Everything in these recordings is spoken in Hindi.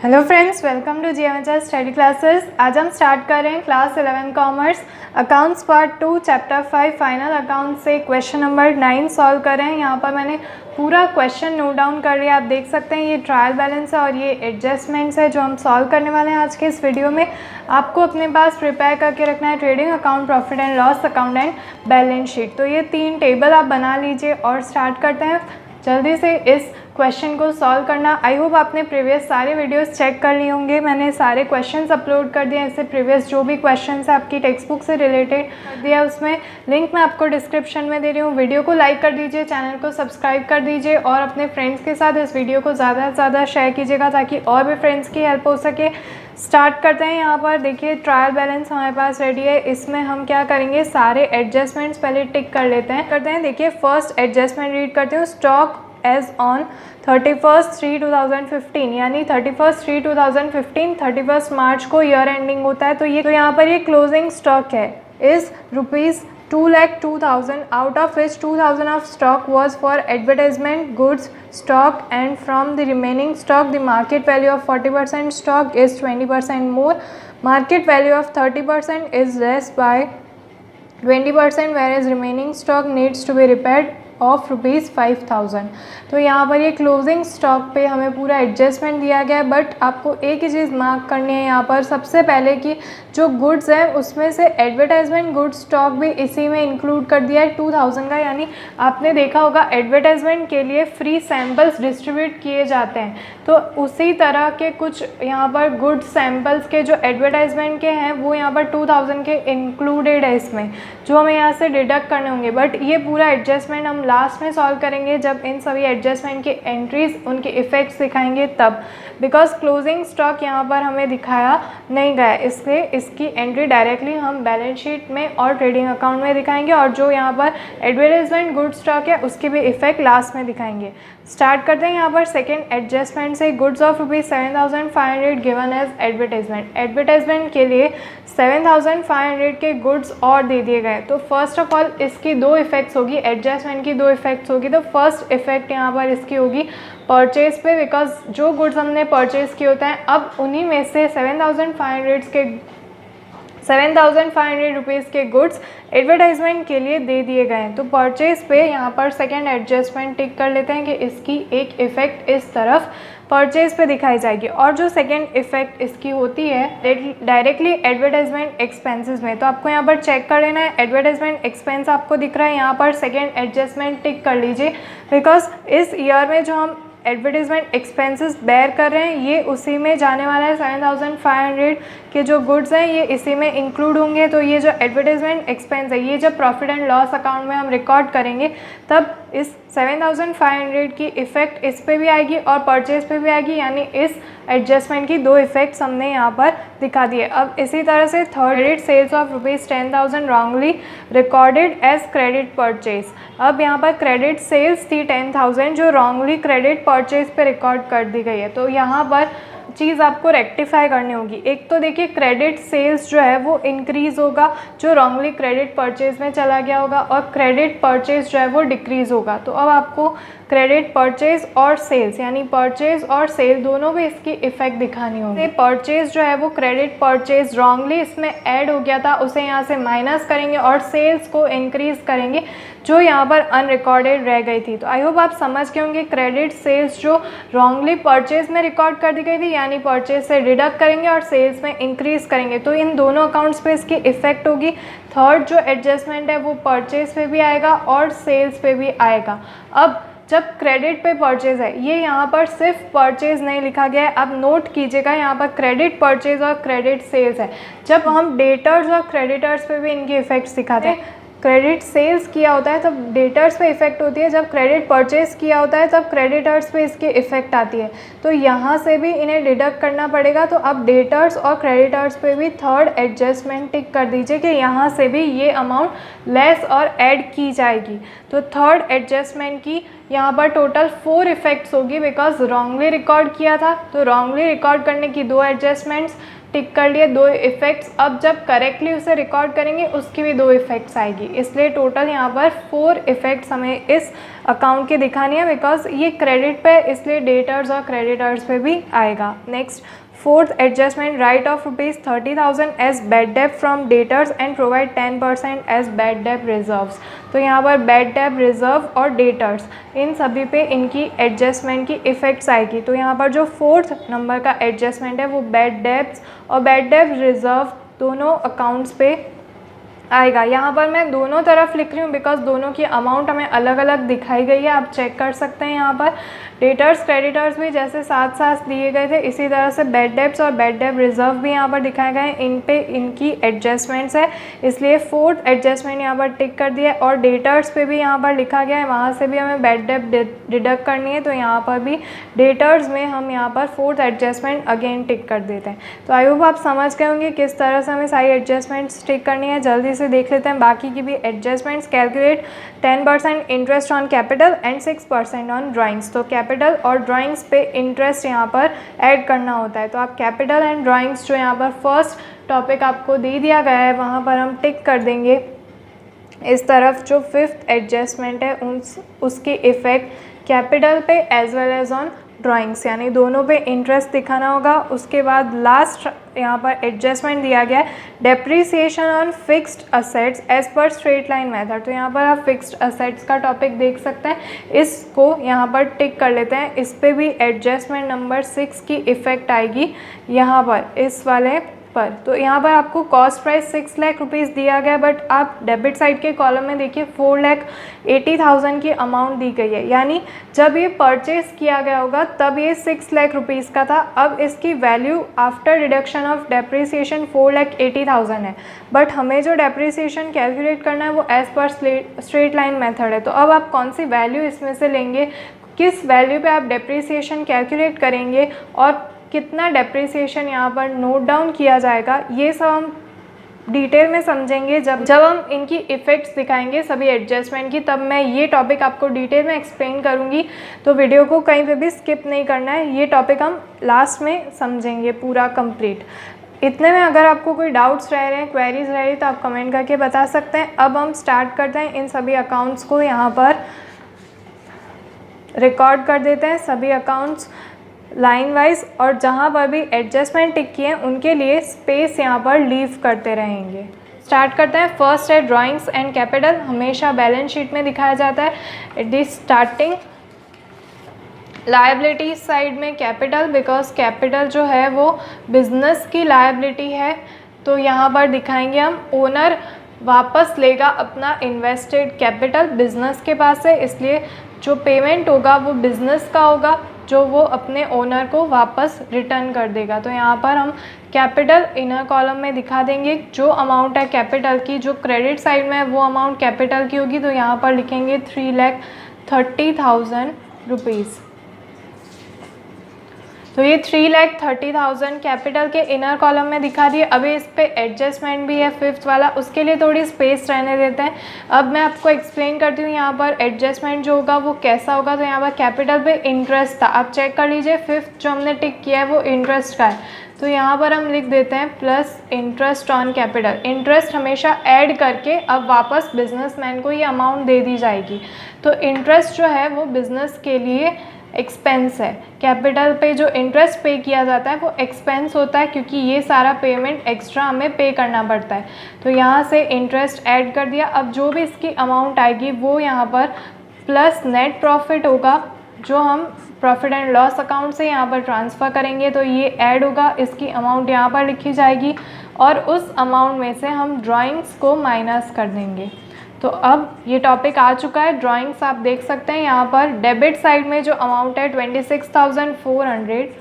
Hello friends, welcome to GMHR study classes. आज हम स्टार्ट कर रहे हैं class 11 commerce accounts part 2 chapter 5 final account से क्वेश्चन नंबर 9 सॉल्व कर रहे हैं। यहाँ पर मैंने पूरा क्वेश्चन नोट डाउन कर लिया। आप देख सकते हैं ये ट्रायल बैलेंस है और ये एडजस्टमेंट्स है जो हम सॉल्व करने वाले हैं आज के इस वीडियो में। आपको अपने पास प्रिपेयर करके रखना है trading account, profit and loss account and balance sheet. तो ये 3 टेबल आप बना लीजिए और स्टार्ट करते हैं जल्दी से इस क्वेश्चन को सॉल्व करना। आई होप आपने प्रीवियस सारे वीडियोस चेक कर लिए होंगे। मैंने सारे क्वेश्चंस अपलोड कर दिए हैं। इससे प्रीवियस जो भी क्वेश्चंस है आपकी टेक्स्ट बुक से रिलेटेड कर दिया, उसमें लिंक मैं आपको डिस्क्रिप्शन में दे रही हूँ। वीडियो को लाइक कर दीजिए, चैनल को सब्सक्राइब कर दीजिए और अपने फ्रेंड्स के साथ इस वीडियो को ज़्यादा से ज़्यादा शेयर कीजिएगा ताकि और भी फ्रेंड्स की हेल्प हो सके। स्टार्ट करते हैं। यहाँ पर देखिए ट्रायल बैलेंस हमारे पास रेडी है। इसमें हम क्या करेंगे, सारे एडजस्टमेंट्स पहले टिक कर लेते हैं। देखिए फर्स्ट एडजस्टमेंट रीड करते हैं। स्टॉक एज ऑन 31/3/2015 यानी 31/3/2015 31 मार्च को ईयर एंडिंग होता है। तो यहाँ पर ये क्लोजिंग स्टॉक है is ₹2,02,000 out of which 2,000 of stock was for advertisement goods stock, and from the remaining stock the market value of 40% stock is 20% more. Market value of 30% is less by 20%, whereas remaining stock needs to be repaired of ₹5,000। तो यहाँ पर ये क्लोजिंग स्टॉक पे हमें पूरा एडजस्टमेंट दिया गया है। बट आपको एक ही चीज़ मार्क करनी है यहाँ पर सबसे पहले कि जो गुड्स है उसमें से एडवर्टाइजमेंट गुड्स स्टॉक भी इसी में इंक्लूड कर दिया है 2,000 का। यानी आपने देखा होगा एडवर्टाइजमेंट के लिए फ्री सैम्पल्स डिस्ट्रीब्यूट किए जाते हैं, तो उसी तरह के कुछ यहाँ पर गुड सैम्पल्स के जो एडवर्टाइजमेंट के हैं वो यहाँ पर 2,000 के इंक्लूडेड है इसमें, जो हमें यहाँ से डिडक्ट करने होंगे। बट ये पूरा एडजस्टमेंट हम लास्ट में सॉल्व करेंगे जब इन सभी एडजस्टमेंट की एंट्रीज उनके इफेक्ट्स दिखाएंगे तब, बिकॉज क्लोजिंग स्टॉक यहाँ पर हमें दिखाया नहीं गया, इसलिए इसकी एंट्री डायरेक्टली हम बैलेंस शीट में और ट्रेडिंग अकाउंट में दिखाएंगे और जो यहाँ पर एडवर्टाइजमेंट गुड स्टॉक है उसके भी इफेक्ट लास्ट में दिखाएंगे। स्टार्ट करते हैं यहाँ पर सेकेंड एडजस्टमेंट से। Goods of ₹7,500 given as advertisement. Advertisement के लिए 7,500 के गुड्स और दे दिए गए। तो फर्स्ट ऑफ ऑल इसकी 2 इफेक्ट्स होगी, एडजस्टमेंट की 2 इफेक्ट्स होगी। तो फर्स्ट इफेक्ट यहाँ पर इसकी होगी परचेज पे, बिकॉज जो गुड्स हमने परचेज किए होते हैं अब उन्हीं में से 7,500 रुपीज़ के गुड्स एडवर्टाइजमेंट के लिए दे दिए गए हैं। तो परचेज पे यहाँ पर सेकेंड एडजस्टमेंट टिक कर लेते हैं कि इसकी एक इफ़ेक्ट इस तरफ परचेज पे दिखाई जाएगी। और जो सेकेंड इफ़ेक्ट इसकी होती है डायरेक्टली एडवर्टाइजमेंट एक्सपेंसेस में। तो आपको यहाँ पर चेक कर लेना है, एडवर्टाइजमेंट एक्सपेंस आपको दिख रहा है, यहाँ पर सेकेंड एडजस्टमेंट टिक कर लीजिए, बिकॉज इस ईयर में जो हम एडवर्टाइजमेंट एक्सपेंसेस बेयर कर रहे हैं ये उसी में जाने वाला है। 7,500 के जो गुड्स हैं ये इसी में इंक्लूड होंगे। तो ये जो एडवर्टाइजमेंट एक्सपेंस है ये जब प्रॉफिट एंड लॉस अकाउंट में हम रिकॉर्ड करेंगे तब इस 7,500 की इफ़ेक्ट इस पे भी आएगी और परचेज पे भी आएगी, यानी इस एडजस्टमेंट की 2 इफ़ेक्ट्स हमने यहाँ पर दिखा दिए। अब इसी तरह से third sales of ₹10,000 wrongly recorded as credit purchase. अब यहाँ पर क्रेडिट सेल्स थी 10,000 जो रॉन्गली क्रेडिट परचेज पे रिकॉर्ड कर दी गई है। तो यहाँ पर चीज़ आपको रेक्टिफाई करनी होगी। एक तो देखिए क्रेडिट सेल्स जो है वो इंक्रीज़ होगा जो रॉन्गली क्रेडिट परचेज में चला गया होगा, और क्रेडिट परचेज जो है वो डिक्रीज़ होगा। तो अब आपको क्रेडिट परचेज और सेल्स यानी परचेज और सेल दोनों भी इसकी इफ़ेक्ट दिखानी होगी। परचेज जो है वो क्रेडिट परचेज रॉन्गली इसमें ऐड हो गया था उसे यहाँ से माइनस करेंगे और सेल्स को इंक्रीज़ करेंगे जो यहाँ पर अनरिकॉर्डेड रह गई थी। तो आई होप आप समझ गए होंगे क्रेडिट सेल्स जो रॉन्गली परचेज में रिकॉर्ड कर दी गई थी यानी परचेज से डिडक्ट करेंगे और सेल्स में इंक्रीज़ करेंगे, तो इन दोनों अकाउंट्स पे इसकी इफ़ेक्ट होगी। थर्ड जो एडजस्टमेंट है वो परचेज पे भी आएगा और सेल्स पे भी आएगा। अब जब क्रेडिट पे परचेज है, ये यहाँ पर सिर्फ परचेज नहीं लिखा गया है, अब नोट कीजिएगा यहाँ पर क्रेडिट परचेज और क्रेडिट सेल्स है। जब हम डेटर्स और क्रेडिटर्स पे भी इनकी इफ़ेक्ट्स दिखाते हैं, क्रेडिट सेल्स किया होता है तब डेटर्स पे इफ़ेक्ट होती है, जब क्रेडिट परचेज किया होता है तब क्रेडिटर्स पे इसकी इफ़ेक्ट आती है। तो यहाँ से भी इन्हें डिडक्ट करना पड़ेगा। तो अब डेटर्स और क्रेडिटर्स पे भी थर्ड एडजस्टमेंट टिक कर दीजिए कि यहाँ से भी ये अमाउंट लेस और ऐड की जाएगी। तो थर्ड एडजस्टमेंट की यहाँ पर टोटल 4 इफ़ेक्ट्स होगी, बिकॉज रॉन्गली रिकॉर्ड किया था तो रॉन्गली रिकॉर्ड करने की 2 एडजस्टमेंट्स, टिक कर लिए, 2 इफ़ेक्ट्स। अब जब करेक्टली उसे रिकॉर्ड करेंगे उसकी भी 2 इफ़ेक्ट्स आएगी, इसलिए टोटल यहाँ पर 4 इफ़ेक्ट्स हमें इस अकाउंट की दिखानी है, बिकॉज ये क्रेडिट पे, इसलिए डेटर्स और क्रेडिटर्स पे भी आएगा। Next, fourth adjustment, write off ₹30,000 as bad debt from debtors and provide 10% as bad debt reserves. तो यहाँ पर बैड डेट रिजर्व और डेटर्स, इन सभी पे इनकी एडजस्टमेंट की इफ़ेक्ट्स आएगी। तो यहाँ पर जो फोर्थ नंबर का एडजस्टमेंट है वो बैड डेट्स और बैड डेट रिजर्व दोनों अकाउंट्स पे आएगा। यहाँ पर मैं दोनों तरफ लिख रही हूँ बिकॉज दोनों की अमाउंट हमें अलग अलग दिखाई गई है, आप चेक कर सकते हैं। यहाँ पर डेटर्स क्रेडिटर्स भी जैसे साथ साथ दिए गए थे, इसी तरह से बैड डेब्ट्स और बैड डेब रिजर्व भी यहाँ पर दिखाए गए हैं, इन पे इनकी एडजस्टमेंट्स है, इसलिए फोर्थ एडजस्टमेंट यहाँ पर टिक कर दिया है। और डेटर्स पे भी यहाँ पर लिखा गया है, वहाँ से भी हमें बैड डेब डिडक्ट करनी है, तो यहाँ पर भी डेटर्स में हम यहाँ पर फोर्थ एडजस्टमेंट अगेन टिक कर देते हैं। तो आई होप आप समझ गए होंगे किस तरह से हमें सारी एडजस्टमेंट्स टिक करनी है। जल्दी से देख लेते हैं बाकी की भी adjustments. Calculate 10% interest on capital and 6% on drawings. तो कैपिटल और ड्राइंग्स पे इंटरेस्ट यहाँ पर ऐड करना होता है, तो आप कैपिटल एंड ड्राइंग्स जो यहाँ पर फर्स्ट टॉपिक आपको दे दिया गया है वहाँ पर हम टिक कर देंगे। इस तरफ जो फिफ्थ एडजस्टमेंट है उसकी इफ़ेक्ट कैपिटल पे as well as on drawings, यानी दोनों पे इंटरेस्ट दिखाना होगा। उसके बाद लास्ट यहाँ पर एडजस्टमेंट दिया गया है depreciation on fixed assets as per straight line method. तो यहाँ पर आप फिक्स्ड असेट्स का टॉपिक देख सकते हैं, इसको यहाँ पर टिक कर लेते हैं। इस पर भी एडजस्टमेंट नंबर 6 की इफ़ेक्ट आएगी यहाँ पर इस वाले पर। तो यहाँ पर आपको कॉस्ट प्राइस 6 लाख रुपीज़ दिया गया, बट आप डेबिट साइड के कॉलम में देखिए 4,80,000 की अमाउंट दी गई है, यानी जब ये परचेज किया गया होगा तब ये 6 लाख रुपीज़ का था। अब इसकी value after deduction of depreciation 4,80,000 है, बट हमें जो डेप्रिसिएशन कैलकुलेट करना है वो as per straight line method है। तो अब आप कौन सी वैल्यू इसमें से लेंगे, किस वैल्यू पे आप डेप्रिसिएशन कैलकुलेट करेंगे और कितना डेप्रिसिएशन यहाँ पर नोट डाउन किया जाएगा, ये सब हम डिटेल में समझेंगे जब हम इनकी इफ़ेक्ट्स दिखाएंगे सभी एडजस्टमेंट की, तब मैं ये टॉपिक आपको डिटेल में एक्सप्लेन करूँगी। तो वीडियो को कहीं पे भी स्किप नहीं करना है, ये टॉपिक हम लास्ट में समझेंगे पूरा कंप्लीट। इतने में अगर आपको कोई डाउट्स रह रहे हैं, क्वेरीज रह रही, तो आप कमेंट करके बता सकते हैं। अब हम स्टार्ट करते हैं, इन सभी अकाउंट्स को यहाँ पर रिकॉर्ड कर देते हैं, सभी अकाउंट्स लाइन वाइज, और जहाँ पर भी एडजस्टमेंट टिक किए हैं उनके लिए स्पेस यहाँ पर लीव करते रहेंगे। स्टार्ट करते हैं। फर्स्ट है ड्राइंग्स एंड कैपिटल, हमेशा बैलेंस शीट में दिखाया जाता है at the starting. Liability side में कैपिटल, बिकॉज कैपिटल जो है वो बिजनेस की लायबिलिटी है, तो यहाँ पर दिखाएंगे हम ओनर वापस लेगा अपना इन्वेस्टेड कैपिटल बिजनेस के पास से, इसलिए जो पेमेंट होगा वो बिजनेस का होगा जो वो अपने ओनर को वापस रिटर्न कर देगा। तो यहाँ पर हम कैपिटल इनर कॉलम में दिखा देंगे, जो अमाउंट है कैपिटल की, जो क्रेडिट साइड में है वो अमाउंट कैपिटल की होगी, तो यहाँ पर लिखेंगे 3,30,000 रुपीज़। तो ये 3,30,000 कैपिटल के इनर कॉलम में दिखा दिए। अभी इस पे एडजस्टमेंट भी है फिफ्थ वाला, उसके लिए थोड़ी स्पेस रहने देते हैं। अब मैं आपको एक्सप्लेन करती हूँ यहाँ पर एडजस्टमेंट जो होगा वो कैसा होगा। तो यहाँ पर कैपिटल पे इंटरेस्ट था, आप चेक कर लीजिए, फिफ्थ जो हमने टिक किया है वो इंटरेस्ट का है, तो यहाँ पर हम लिख देते हैं plus interest on capital. Interest हमेशा ऐड करके अब वापस बिजनेसमैन को ये अमाउंट दे दी जाएगी। तो इंटरेस्ट जो है वो बिजनेस के लिए एक्सपेंस है, कैपिटल पे जो इंटरेस्ट पे किया जाता है वो एक्सपेंस होता है, क्योंकि ये सारा पेमेंट एक्स्ट्रा हमें पे करना पड़ता है। तो यहाँ से इंटरेस्ट ऐड कर दिया। अब जो भी इसकी अमाउंट आएगी वो यहाँ पर प्लस नेट प्रॉफिट होगा, जो हम प्रॉफिट एंड लॉस अकाउंट से यहाँ पर ट्रांसफ़र करेंगे, तो ये ऐड होगा, इसकी अमाउंट यहाँ पर लिखी जाएगी, और उस अमाउंट में से हम ड्राइंग्स को माइनस कर देंगे। तो अब ये टॉपिक आ चुका है। ड्राइंग्स आप देख सकते हैं यहाँ पर डेबिट साइड में जो अमाउंट है 26,400,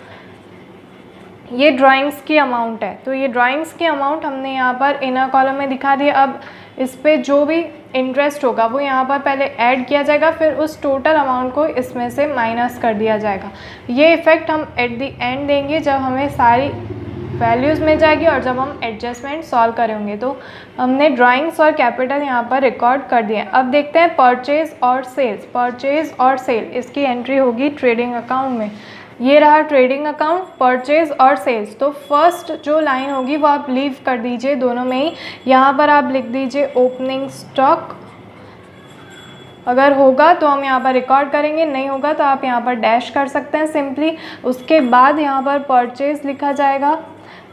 ये ड्राइंग्स की अमाउंट है। तो ये ड्राइंग्स की अमाउंट हमने यहाँ पर इनर कॉलम में दिखा दी। अब इस पे जो भी इंटरेस्ट होगा वो यहाँ पर पहले ऐड किया जाएगा, फिर उस टोटल अमाउंट को इसमें से माइनस कर दिया जाएगा। ये इफ़ेक्ट हम एट द एंड देंगे जब हमें सारी वैल्यूज़ मिल जाएगी और जब हम एडजस्टमेंट सॉल्व करेंगे। तो हमने ड्राइंग्स और कैपिटल यहाँ पर रिकॉर्ड कर दिए। अब देखते हैं परचेज़ और सेल्स। परचेज़ और सेल, इसकी एंट्री होगी ट्रेडिंग अकाउंट में। ये रहा ट्रेडिंग अकाउंट, परचेज और सेल्स। तो फर्स्ट जो लाइन होगी वो आप लीव कर दीजिए दोनों में ही। यहाँ पर आप लिख दीजिए ओपनिंग स्टॉक, अगर होगा तो हम यहाँ पर रिकॉर्ड करेंगे, नहीं होगा तो आप यहाँ पर डैश कर सकते हैं सिंपली। उसके बाद यहाँ पर परचेज लिखा जाएगा,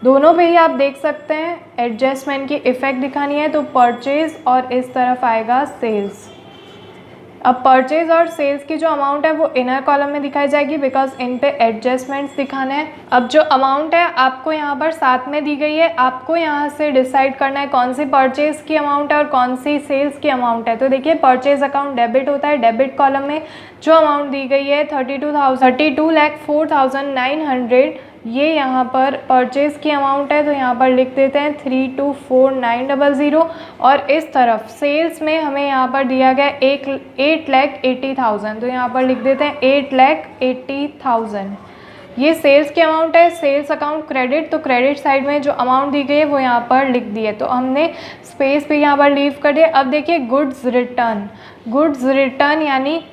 दोनों पे ही आप देख सकते हैं एडजस्टमेंट की इफ़ेक्ट दिखानी है तो परचेज और इस तरफ आएगा सेल्स। अब परचेज और सेल्स की जो अमाउंट है वो इनर कॉलम में दिखाई जाएगी बिकॉज इन पे एडजस्टमेंट्स दिखाने हैं। अब जो अमाउंट है आपको यहाँ पर साथ में दी गई है, आपको यहाँ से डिसाइड करना है कौन सी परचेज की अमाउंट है और कौन सी सेल्स की अमाउंट है। तो देखिए परचेज अकाउंट डेबिट होता है, डेबिट कॉलम में जो अमाउंट दी गई है 32,04,900 ये यहाँ पर परचेज़ की अमाउंट है, तो यहाँ पर लिख देते हैं 32,4900। और इस तरफ सेल्स में हमें यहाँ पर दिया गया 8,80,000, तो यहाँ पर लिख देते हैं 8,80,000। ये सेल्स की अमाउंट है, सेल्स अकाउंट क्रेडिट, तो क्रेडिट साइड में जो अमाउंट दी गई है वो यहाँ पर लिख दी है, तो हमने स्पेस भी यहाँ पर लीव कर दिया। अब देखिए गुड्स रिटर्न यानी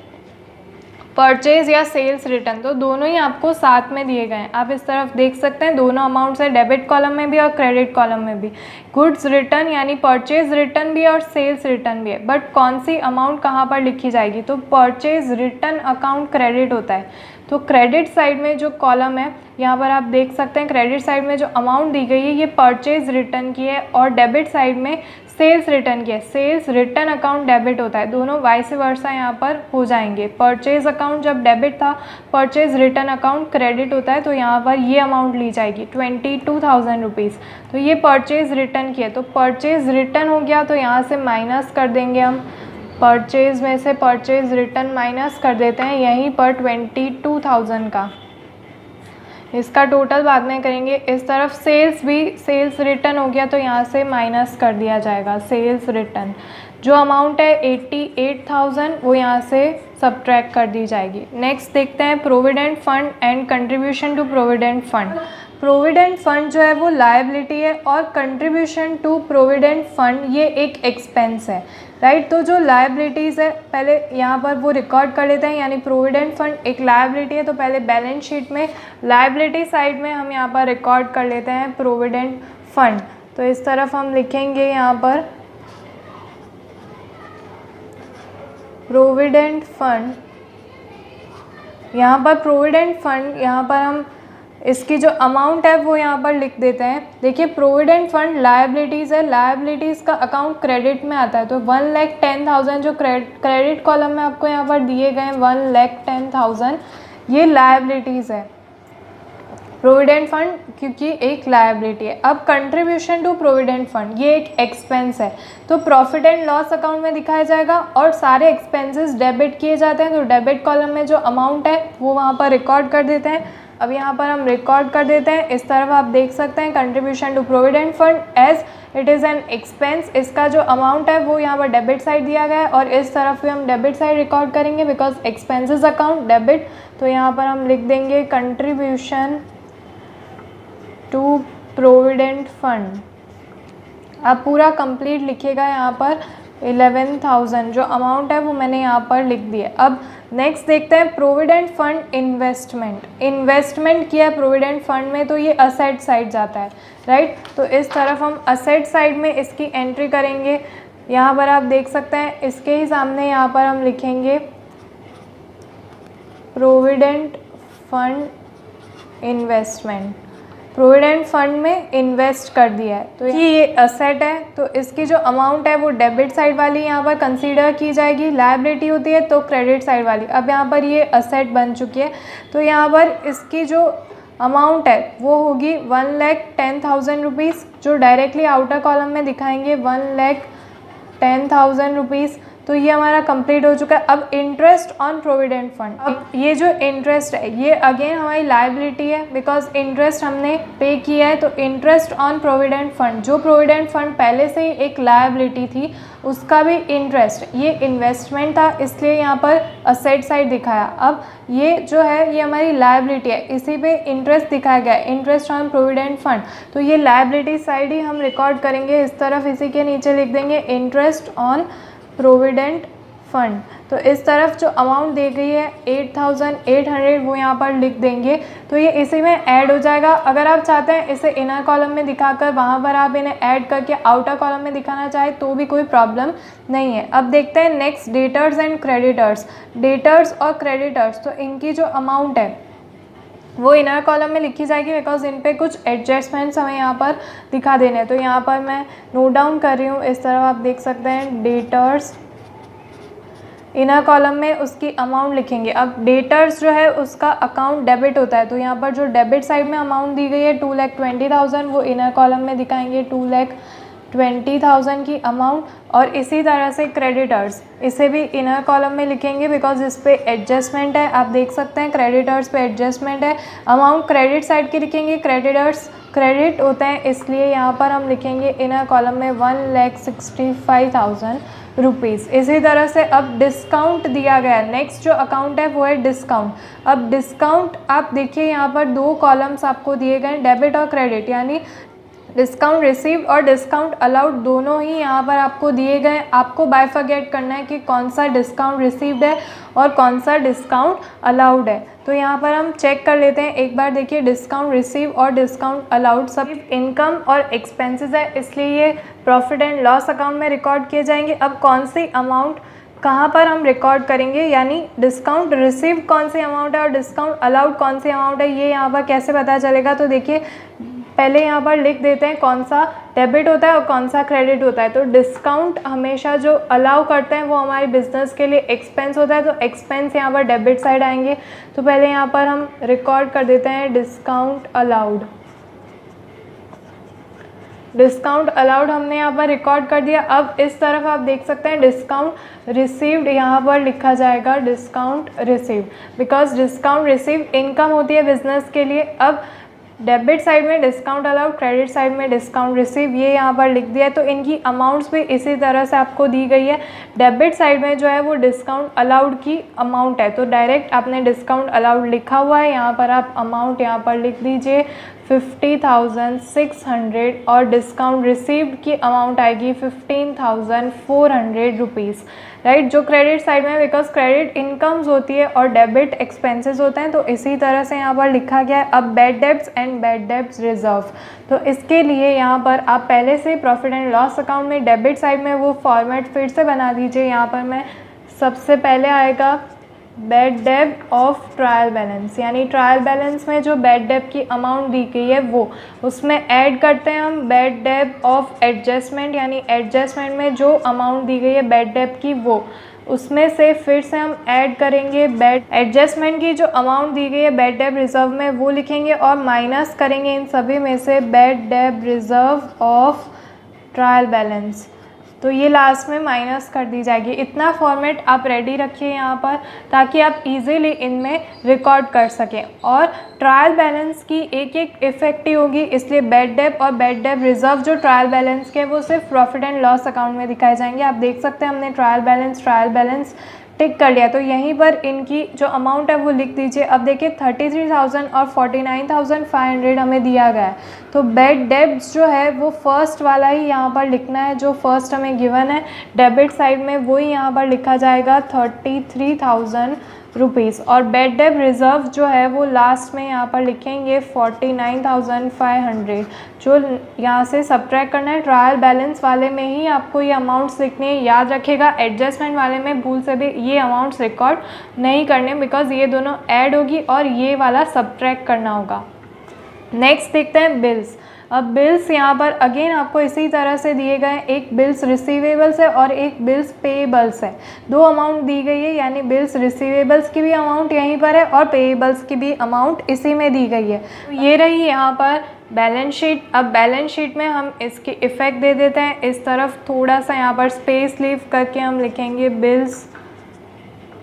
परचेज या सेल्स रिटर्न, तो दोनों ही आपको साथ में दिए गए हैं। आप इस तरफ देख सकते हैं दोनों अमाउंट्स है, डेबिट कॉलम में भी और क्रेडिट कॉलम में भी। गुड्स रिटर्न यानी परचेज रिटर्न भी और सेल्स रिटर्न भी है, बट कौन सी अमाउंट कहाँ पर लिखी जाएगी, तो परचेज रिटर्न अकाउंट क्रेडिट होता है। तो क्रेडिट साइड में जो कॉलम है यहाँ पर आप देख सकते हैं क्रेडिट साइड में जो अमाउंट दी गई है ये परचेज रिटर्न की है और डेबिट साइड में सेल्स रिटर्न की है। सेल्स रिटर्न अकाउंट डेबिट होता है, दोनों वाइस वर्सा यहाँ पर हो जाएंगे। परचेज अकाउंट जब डेबिट था, परचेज रिटर्न अकाउंट क्रेडिट होता है, तो यहाँ पर ये अमाउंट ली जाएगी 22,000 रुपीज़। तो ये परचेज रिटर्न की है, तो परचेज रिटर्न हो गया तो यहाँ से माइनस कर देंगे हम, परचेज में से परचेज रिटर्न माइनस कर देते हैं यहीं पर 22,000 का, इसका टोटल बाद में करेंगे। इस तरफ सेल्स भी सेल्स रिटर्न हो गया तो यहाँ से माइनस कर दिया जाएगा सेल्स रिटर्न। जो अमाउंट है 88,000 वो यहाँ से सब्ट्रैक्ट कर दी जाएगी। नेक्स्ट देखते हैं provident fund and contribution to provident fund. Provident fund जो है वो लायबिलिटी है और कंट्रीब्यूशन टू प्रोविडेंट फंड ये एक एक्सपेंस है, राइट। तो जो लायबिलिटीज़ है पहले यहाँ पर वो रिकॉर्ड कर लेते हैं, यानी प्रोविडेंट फंड एक लायबिलिटी है तो पहले बैलेंस शीट में लायबिलिटी साइड में हम यहाँ पर रिकॉर्ड कर लेते हैं प्रोविडेंट फंड। तो इस तरफ हम लिखेंगे यहाँ पर प्रोविडेंट फंड, यहाँ पर प्रोविडेंट फंड यहाँ पर हम इसकी जो अमाउंट है वो यहाँ पर लिख देते हैं। देखिए प्रोविडेंट फंड लायबिलिटीज़ है, लायबिलिटीज़ का अकाउंट क्रेडिट में आता है, तो 1,10,000 जो क्रेडिट कॉलम में आपको यहाँ पर दिए गए 1,10,000 ये लायबिलिटीज़ है। प्रोविडेंट फंड क्योंकि एक लायबिलिटी है। अब कंट्रीब्यूशन टू प्रोविडेंट फंड ये एक एक्सपेंस है, तो प्रॉफिट एंड लॉस अकाउंट में दिखाया जाएगा और सारे एक्सपेंसेस डेबिट किए जाते हैं, तो डेबिट कॉलम में जो अमाउंट है वो वहाँ पर रिकॉर्ड कर देते हैं। अब यहाँ पर हम रिकॉर्ड कर देते हैं, इस तरफ आप देख सकते हैं contribution to provident fund as it is an expense, इसका जो अमाउंट है वो यहाँ पर डेबिट साइड दिया गया है और इस तरफ भी हम डेबिट साइड रिकॉर्ड करेंगे बिकॉज एक्सपेंसेस अकाउंट डेबिट। तो यहाँ पर हम लिख देंगे कंट्रीब्यूशन टू प्रोविडेंट फंड। आप पूरा कंप्लीट लिखिएगा, यहाँ पर 11,000 जो अमाउंट है वो मैंने यहाँ पर लिख दिया। अब नेक्स्ट देखते हैं प्रोविडेंट फंड इन्वेस्टमेंट किया प्रोविडेंट फंड में तो ये असेट साइड जाता है, राइट। तो इस तरफ हम असेट साइड में इसकी एंट्री करेंगे। यहाँ पर आप देख सकते हैं इसके ही सामने यहाँ पर हम लिखेंगे provident fund investment, provident fund में इन्वेस्ट कर दिया है तो ये असेट है, तो इसकी जो अमाउंट है वो डेबिट साइड वाली यहाँ पर कंसीडर की जाएगी, लायबिलिटी होती है तो क्रेडिट साइड वाली। अब यहाँ पर ये असेट बन चुकी है तो यहाँ पर इसकी जो अमाउंट है वो होगी 1,10,000 रुपीज़, जो डायरेक्टली आउटर कॉलम में दिखाएंगे 1,10,000 रुपीज़। तो ये हमारा कंप्लीट हो चुका है। अब इंटरेस्ट ऑन प्रोविडेंट फंड, अब ये जो इंटरेस्ट है ये अगेन हमारी लायबिलिटी है बिकॉज इंटरेस्ट हमने पे किया है, तो इंटरेस्ट ऑन प्रोविडेंट फंड जो प्रोविडेंट फंड पहले से ही एक लायबिलिटी थी उसका भी इंटरेस्ट, ये इन्वेस्टमेंट था इसलिए यहाँ पर असेट साइड दिखाया। अब ये जो है ये हमारी लायबिलिटी है, इसी पे इंटरेस्ट दिखाया गया है, इंटरेस्ट ऑन प्रोविडेंट फंड, तो ये लायबिलिटी साइड ही हम रिकॉर्ड करेंगे। इस तरफ इसी के नीचे लिख देंगे इंटरेस्ट ऑन प्रोविडेंट फंड। तो इस तरफ जो अमाउंट दी गई है 8800 वो यहाँ पर लिख देंगे, तो ये इसी में ऐड हो जाएगा। अगर आप चाहते हैं इसे इनर कॉलम में दिखाकर वहाँ पर आप इन्हें ऐड करके आउटर कॉलम में दिखाना चाहे तो भी कोई प्रॉब्लम नहीं है। अब देखते हैं next debtors and creditors. Debtors और क्रेडिटर्स, तो इनकी जो अमाउंट है वो इनर कॉलम में लिखी जाएगी, बिकॉज इन पे कुछ एडजस्टमेंट्स हमें यहाँ पर दिखा देने हैं। तो यहाँ पर मैं नोट डाउन कर रही हूँ, इस तरफ आप देख सकते हैं डेटर्स, इनर कॉलम में उसकी अमाउंट लिखेंगे। अब डेटर्स जो है उसका अकाउंट डेबिट होता है, तो यहाँ पर जो डेबिट साइड में अमाउंट दी गई है 2,20,000 वो इनर कॉलम में दिखाएंगे 2,20,000 की अमाउंट। और इसी तरह से क्रेडिटर्स, इसे भी इनर कॉलम में लिखेंगे बिकॉज इस पे एडजस्टमेंट है। आप देख सकते हैं क्रेडिटर्स पे एडजस्टमेंट है, अमाउंट क्रेडिट साइड की लिखेंगे, क्रेडिटर्स क्रेडिट होते हैं इसलिए यहाँ पर हम लिखेंगे इनर कॉलम में 1,65,000 रुपीज़। इसी तरह से अब डिस्काउंट दिया गया है, नेक्स्ट जो अकाउंट है वो है डिस्काउंट। अब डिस्काउंट आप देखिए यहाँ पर दो कॉलम्स आपको दिए गए हैं, डेबिट और क्रेडिट, यानी डिस्काउंट रिसीव्ड और डिस्काउंट अलाउड दोनों ही यहाँ पर आपको दिए गए। आपको बाइफरगेट करना है कि कौन सा डिस्काउंट रिसीव्ड है और कौन सा डिस्काउंट अलाउड है। तो यहाँ पर हम चेक कर लेते हैं एक बार। देखिए डिस्काउंट रिसीव और डिस्काउंट अलाउड सब इनकम और एक्सपेंसेस है, इसलिए ये प्रॉफिट एंड लॉस अकाउंट में रिकॉर्ड किए जाएंगे। अब कौन सी अमाउंट कहाँ पर हम रिकॉर्ड करेंगे, यानी डिस्काउंट रिसीव कौन सी अमाउंट है और डिस्काउंट अलाउड कौन सी अमाउंट है, ये यहाँ पर कैसे पता चलेगा। तो देखिए पहले यहाँ पर लिख देते हैं कौन सा डेबिट होता है और कौन सा क्रेडिट होता है। तो डिस्काउंट हमेशा जो अलाउ करते हैं वो हमारी बिजनेस के लिए एक्सपेंस होता है, तो एक्सपेंस यहाँ पर डेबिट साइड आएंगे। तो पहले यहाँ पर हम रिकॉर्ड कर देते हैं डिस्काउंट अलाउड। डिस्काउंट अलाउड हमने यहाँ पर रिकॉर्ड कर दिया। अब इस तरफ आप देख सकते हैं डिस्काउंट रिसीव्ड यहाँ पर लिखा जाएगा discount received, because discount receive income होती है बिजनेस के लिए। अब डेबिट साइड में डिस्काउंट अलाउड, क्रेडिट साइड में डिस्काउंट रिसीव, ये यहाँ पर लिख दिया है। तो इनकी अमाउंट्स भी इसी तरह से आपको दी गई है। डेबिट साइड में जो है वो डिस्काउंट अलाउड की अमाउंट है, तो डायरेक्ट आपने डिस्काउंट अलाउड लिखा हुआ है, यहाँ पर आप अमाउंट यहाँ पर लिख दीजिए 50,600 और डिस्काउंट रिसीव्ड की अमाउंट आएगी 15,400 रुपीज़, राइट। जो क्रेडिट साइड में, बिकॉज क्रेडिट इनकम्स होती है और डेबिट एक्सपेंसेस होते हैं, तो इसी तरह से यहाँ पर लिखा गया है। अब bad debts and bad debts reserve, तो इसके लिए यहाँ पर आप पहले से प्रॉफिट एंड लॉस अकाउंट में डेबिट साइड में वो फॉर्मेट फिर से बना दीजिए। यहाँ पर मैं सबसे पहले आएगा बैड डेब ऑफ ट्रायल बैलेंस, यानी ट्रायल बैलेंस में जो बैड डेब की अमाउंट दी गई है वो, उसमें ऐड करते हैं हम बैड डेब ऑफ एडजस्टमेंट, यानी एडजस्टमेंट में जो अमाउंट दी गई है बैड डेब की वो, उसमें से फिर से हम ऐड करेंगे बैड एडजस्टमेंट की जो अमाउंट दी गई है बैड डेब रिजर्व में वो लिखेंगे और माइनस करेंगे इन सभी में से bad डेब reserve of trial balance, तो ये लास्ट में माइनस कर दी जाएगी। इतना फॉर्मेट आप रेडी रखिए यहाँ पर ताकि आप इजीली इनमें रिकॉर्ड कर सकें। और ट्रायल बैलेंस की एक एक इफेक्टिव होगी, इसलिए बैड डेब और बैड डेब रिजर्व जो ट्रायल बैलेंस के वो सिर्फ प्रॉफिट एंड लॉस अकाउंट में दिखाए जाएंगे। आप देख सकते हैं हमने ट्रायल बैलेंस टिक कर लिया, तो यहीं पर इनकी जो अमाउंट है वो लिख दीजिए। अब देखिए 33,000 और 49,500 हमें दिया गया है, तो बैड डेब्ट्स जो है वो फर्स्ट वाला ही यहाँ पर लिखना है, जो फर्स्ट हमें गिवन है डेबिट साइड में वही यहाँ पर लिखा जाएगा 33,000 रुपीज़। और बैड डेब रिज़र्व जो है वो लास्ट में यहाँ पर लिखेंगे 49,500, जो यहाँ से सब्ट्रैक्ट करना है। ट्रायल बैलेंस वाले में ही आपको ये अमाउंट्स लिखने हैं, याद रखिएगा। एडजस्टमेंट वाले में भूल से भी ये अमाउंट्स रिकॉर्ड नहीं करने, बिकॉज ये दोनों ऐड होगी और ये वाला सब्ट्रैक्ट करना होगा। नेक्स्ट देखते हैं बिल्स। अब बिल्स यहाँ पर अगेन आपको इसी तरह से दिए गए, एक बिल्स रिसीवेबल्स है और एक बिल्स पेएबल्स है। दो अमाउंट दी गई है, यानी बिल्स रिसीवेबल्स की भी अमाउंट यहीं पर है और पेएबल्स की भी अमाउंट इसी में दी गई है। तो ये रही यहाँ पर बैलेंस शीट। अब बैलेंस शीट में हम इसकी इफ़ेक्ट दे देते हैं। इस तरफ थोड़ा सा यहाँ पर स्पेस लीव करके हम लिखेंगे बिल्स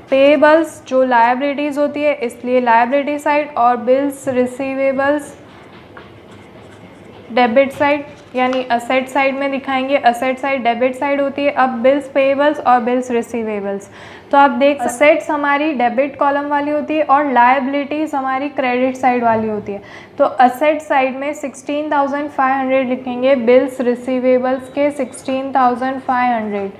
पेएबल्स, जो लायबिलिटीज़ होती है इसलिए लायबिलिटी साइड, और बिल्स रिसीवेबल्स डेबिट साइड, यानी असेट साइड में दिखाएंगे। असेट साइड डेबिट साइड होती है। अब बिल्स पेएबल्स और बिल्स रिसीवेबल्स, तो आप देख असेट्स हमारी डेबिट कॉलम वाली होती है और लायबिलिटीज़ हमारी क्रेडिट साइड वाली होती है। तो असेट साइड में 16,500 लिखेंगे, बिल्स रिसीवेबल्स के 16,500।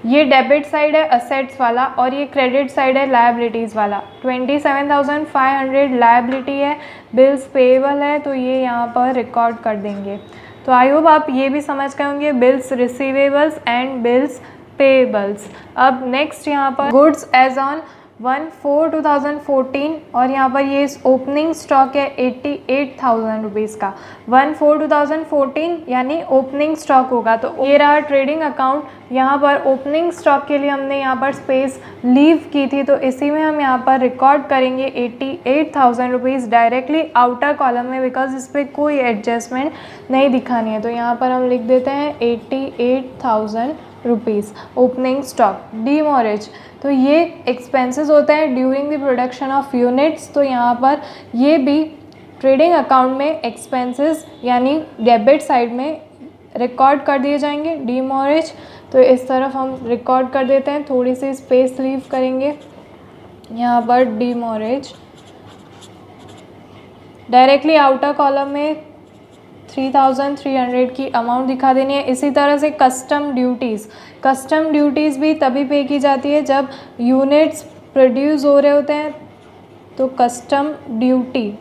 ये डेबिट साइड है असेट्स वाला और ये क्रेडिट साइड है लायबिलिटीज़ वाला। 27,500 लायबिलिटी है, बिल्स पेएबल है, तो ये यहाँ पर रिकॉर्ड कर देंगे। तो आई होप आप ये भी समझ गए होंगे bills receivables and bills payables. अब नेक्स्ट यहाँ पर गुड्स एज ऑन 1/4/2014 और यहाँ पर ये ओपनिंग स्टॉक है 88,000 रुपीज़ का। 1/4/2014 यानी ओपनिंग स्टॉक होगा। तो ये रहा ट्रेडिंग अकाउंट। यहाँ पर ओपनिंग स्टॉक के लिए हमने यहाँ पर स्पेस लीव की थी, तो इसी में हम यहाँ पर रिकॉर्ड करेंगे 88,000 रुपीज़ डायरेक्टली आउटर कॉलम में, बिकॉज इस पर कोई एडजस्टमेंट नहीं दिखानी है। तो यहाँ पर हम लिख देते हैं 88,000 रुपीज़ ओपनिंग स्टॉक। डीमोरेज, तो ये एक्सपेंसेस होते हैं during the production of units. तो यहाँ पर ये भी ट्रेडिंग अकाउंट में एक्सपेंसेस यानी डेबिट साइड में रिकॉर्ड कर दिए जाएंगे। डीमोरेज, तो इस तरफ हम रिकॉर्ड कर देते हैं, थोड़ी सी स्पेस लीव करेंगे यहाँ पर। डीमोरेज डायरेक्टली आउटर कॉलम में 3,300 की अमाउंट दिखा देनी है। इसी तरह से कस्टम ड्यूटीज़ भी तभी पे की जाती है जब यूनिट्स प्रोड्यूस हो रहे होते हैं। तो कस्टम ड्यूटी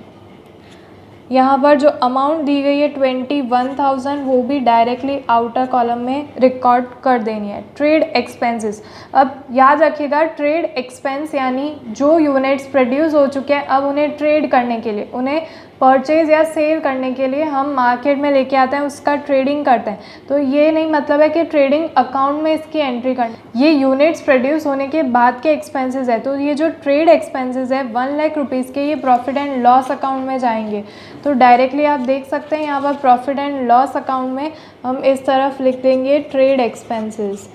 यहाँ पर जो अमाउंट दी गई है 21,000 वो भी डायरेक्टली आउटर कॉलम में रिकॉर्ड कर देनी है। ट्रेड एक्सपेंसेस, अब याद रखिएगा ट्रेड एक्सपेंस यानी जो यूनिट्स प्रोड्यूस हो चुके हैं अब उन्हें ट्रेड करने के लिए, उन्हें परचेज या सेल करने के लिए हम मार्केट में लेके आते हैं, उसका ट्रेडिंग करते हैं। तो ये नहीं मतलब है कि ट्रेडिंग अकाउंट में इसकी एंट्री करनी, ये यूनिट्स प्रोड्यूस होने के बाद के एक्सपेंसेस है। तो ये जो ट्रेड एक्सपेंसेस है 1 लाख रुपीज़ के, ये प्रॉफिट एंड लॉस अकाउंट में जाएंगे। तो डायरेक्टली आप देख सकते हैं यहाँ पर प्रॉफिट एंड लॉस अकाउंट में हम इस तरफ लिख देंगे ट्रेड एक्सपेंसेस।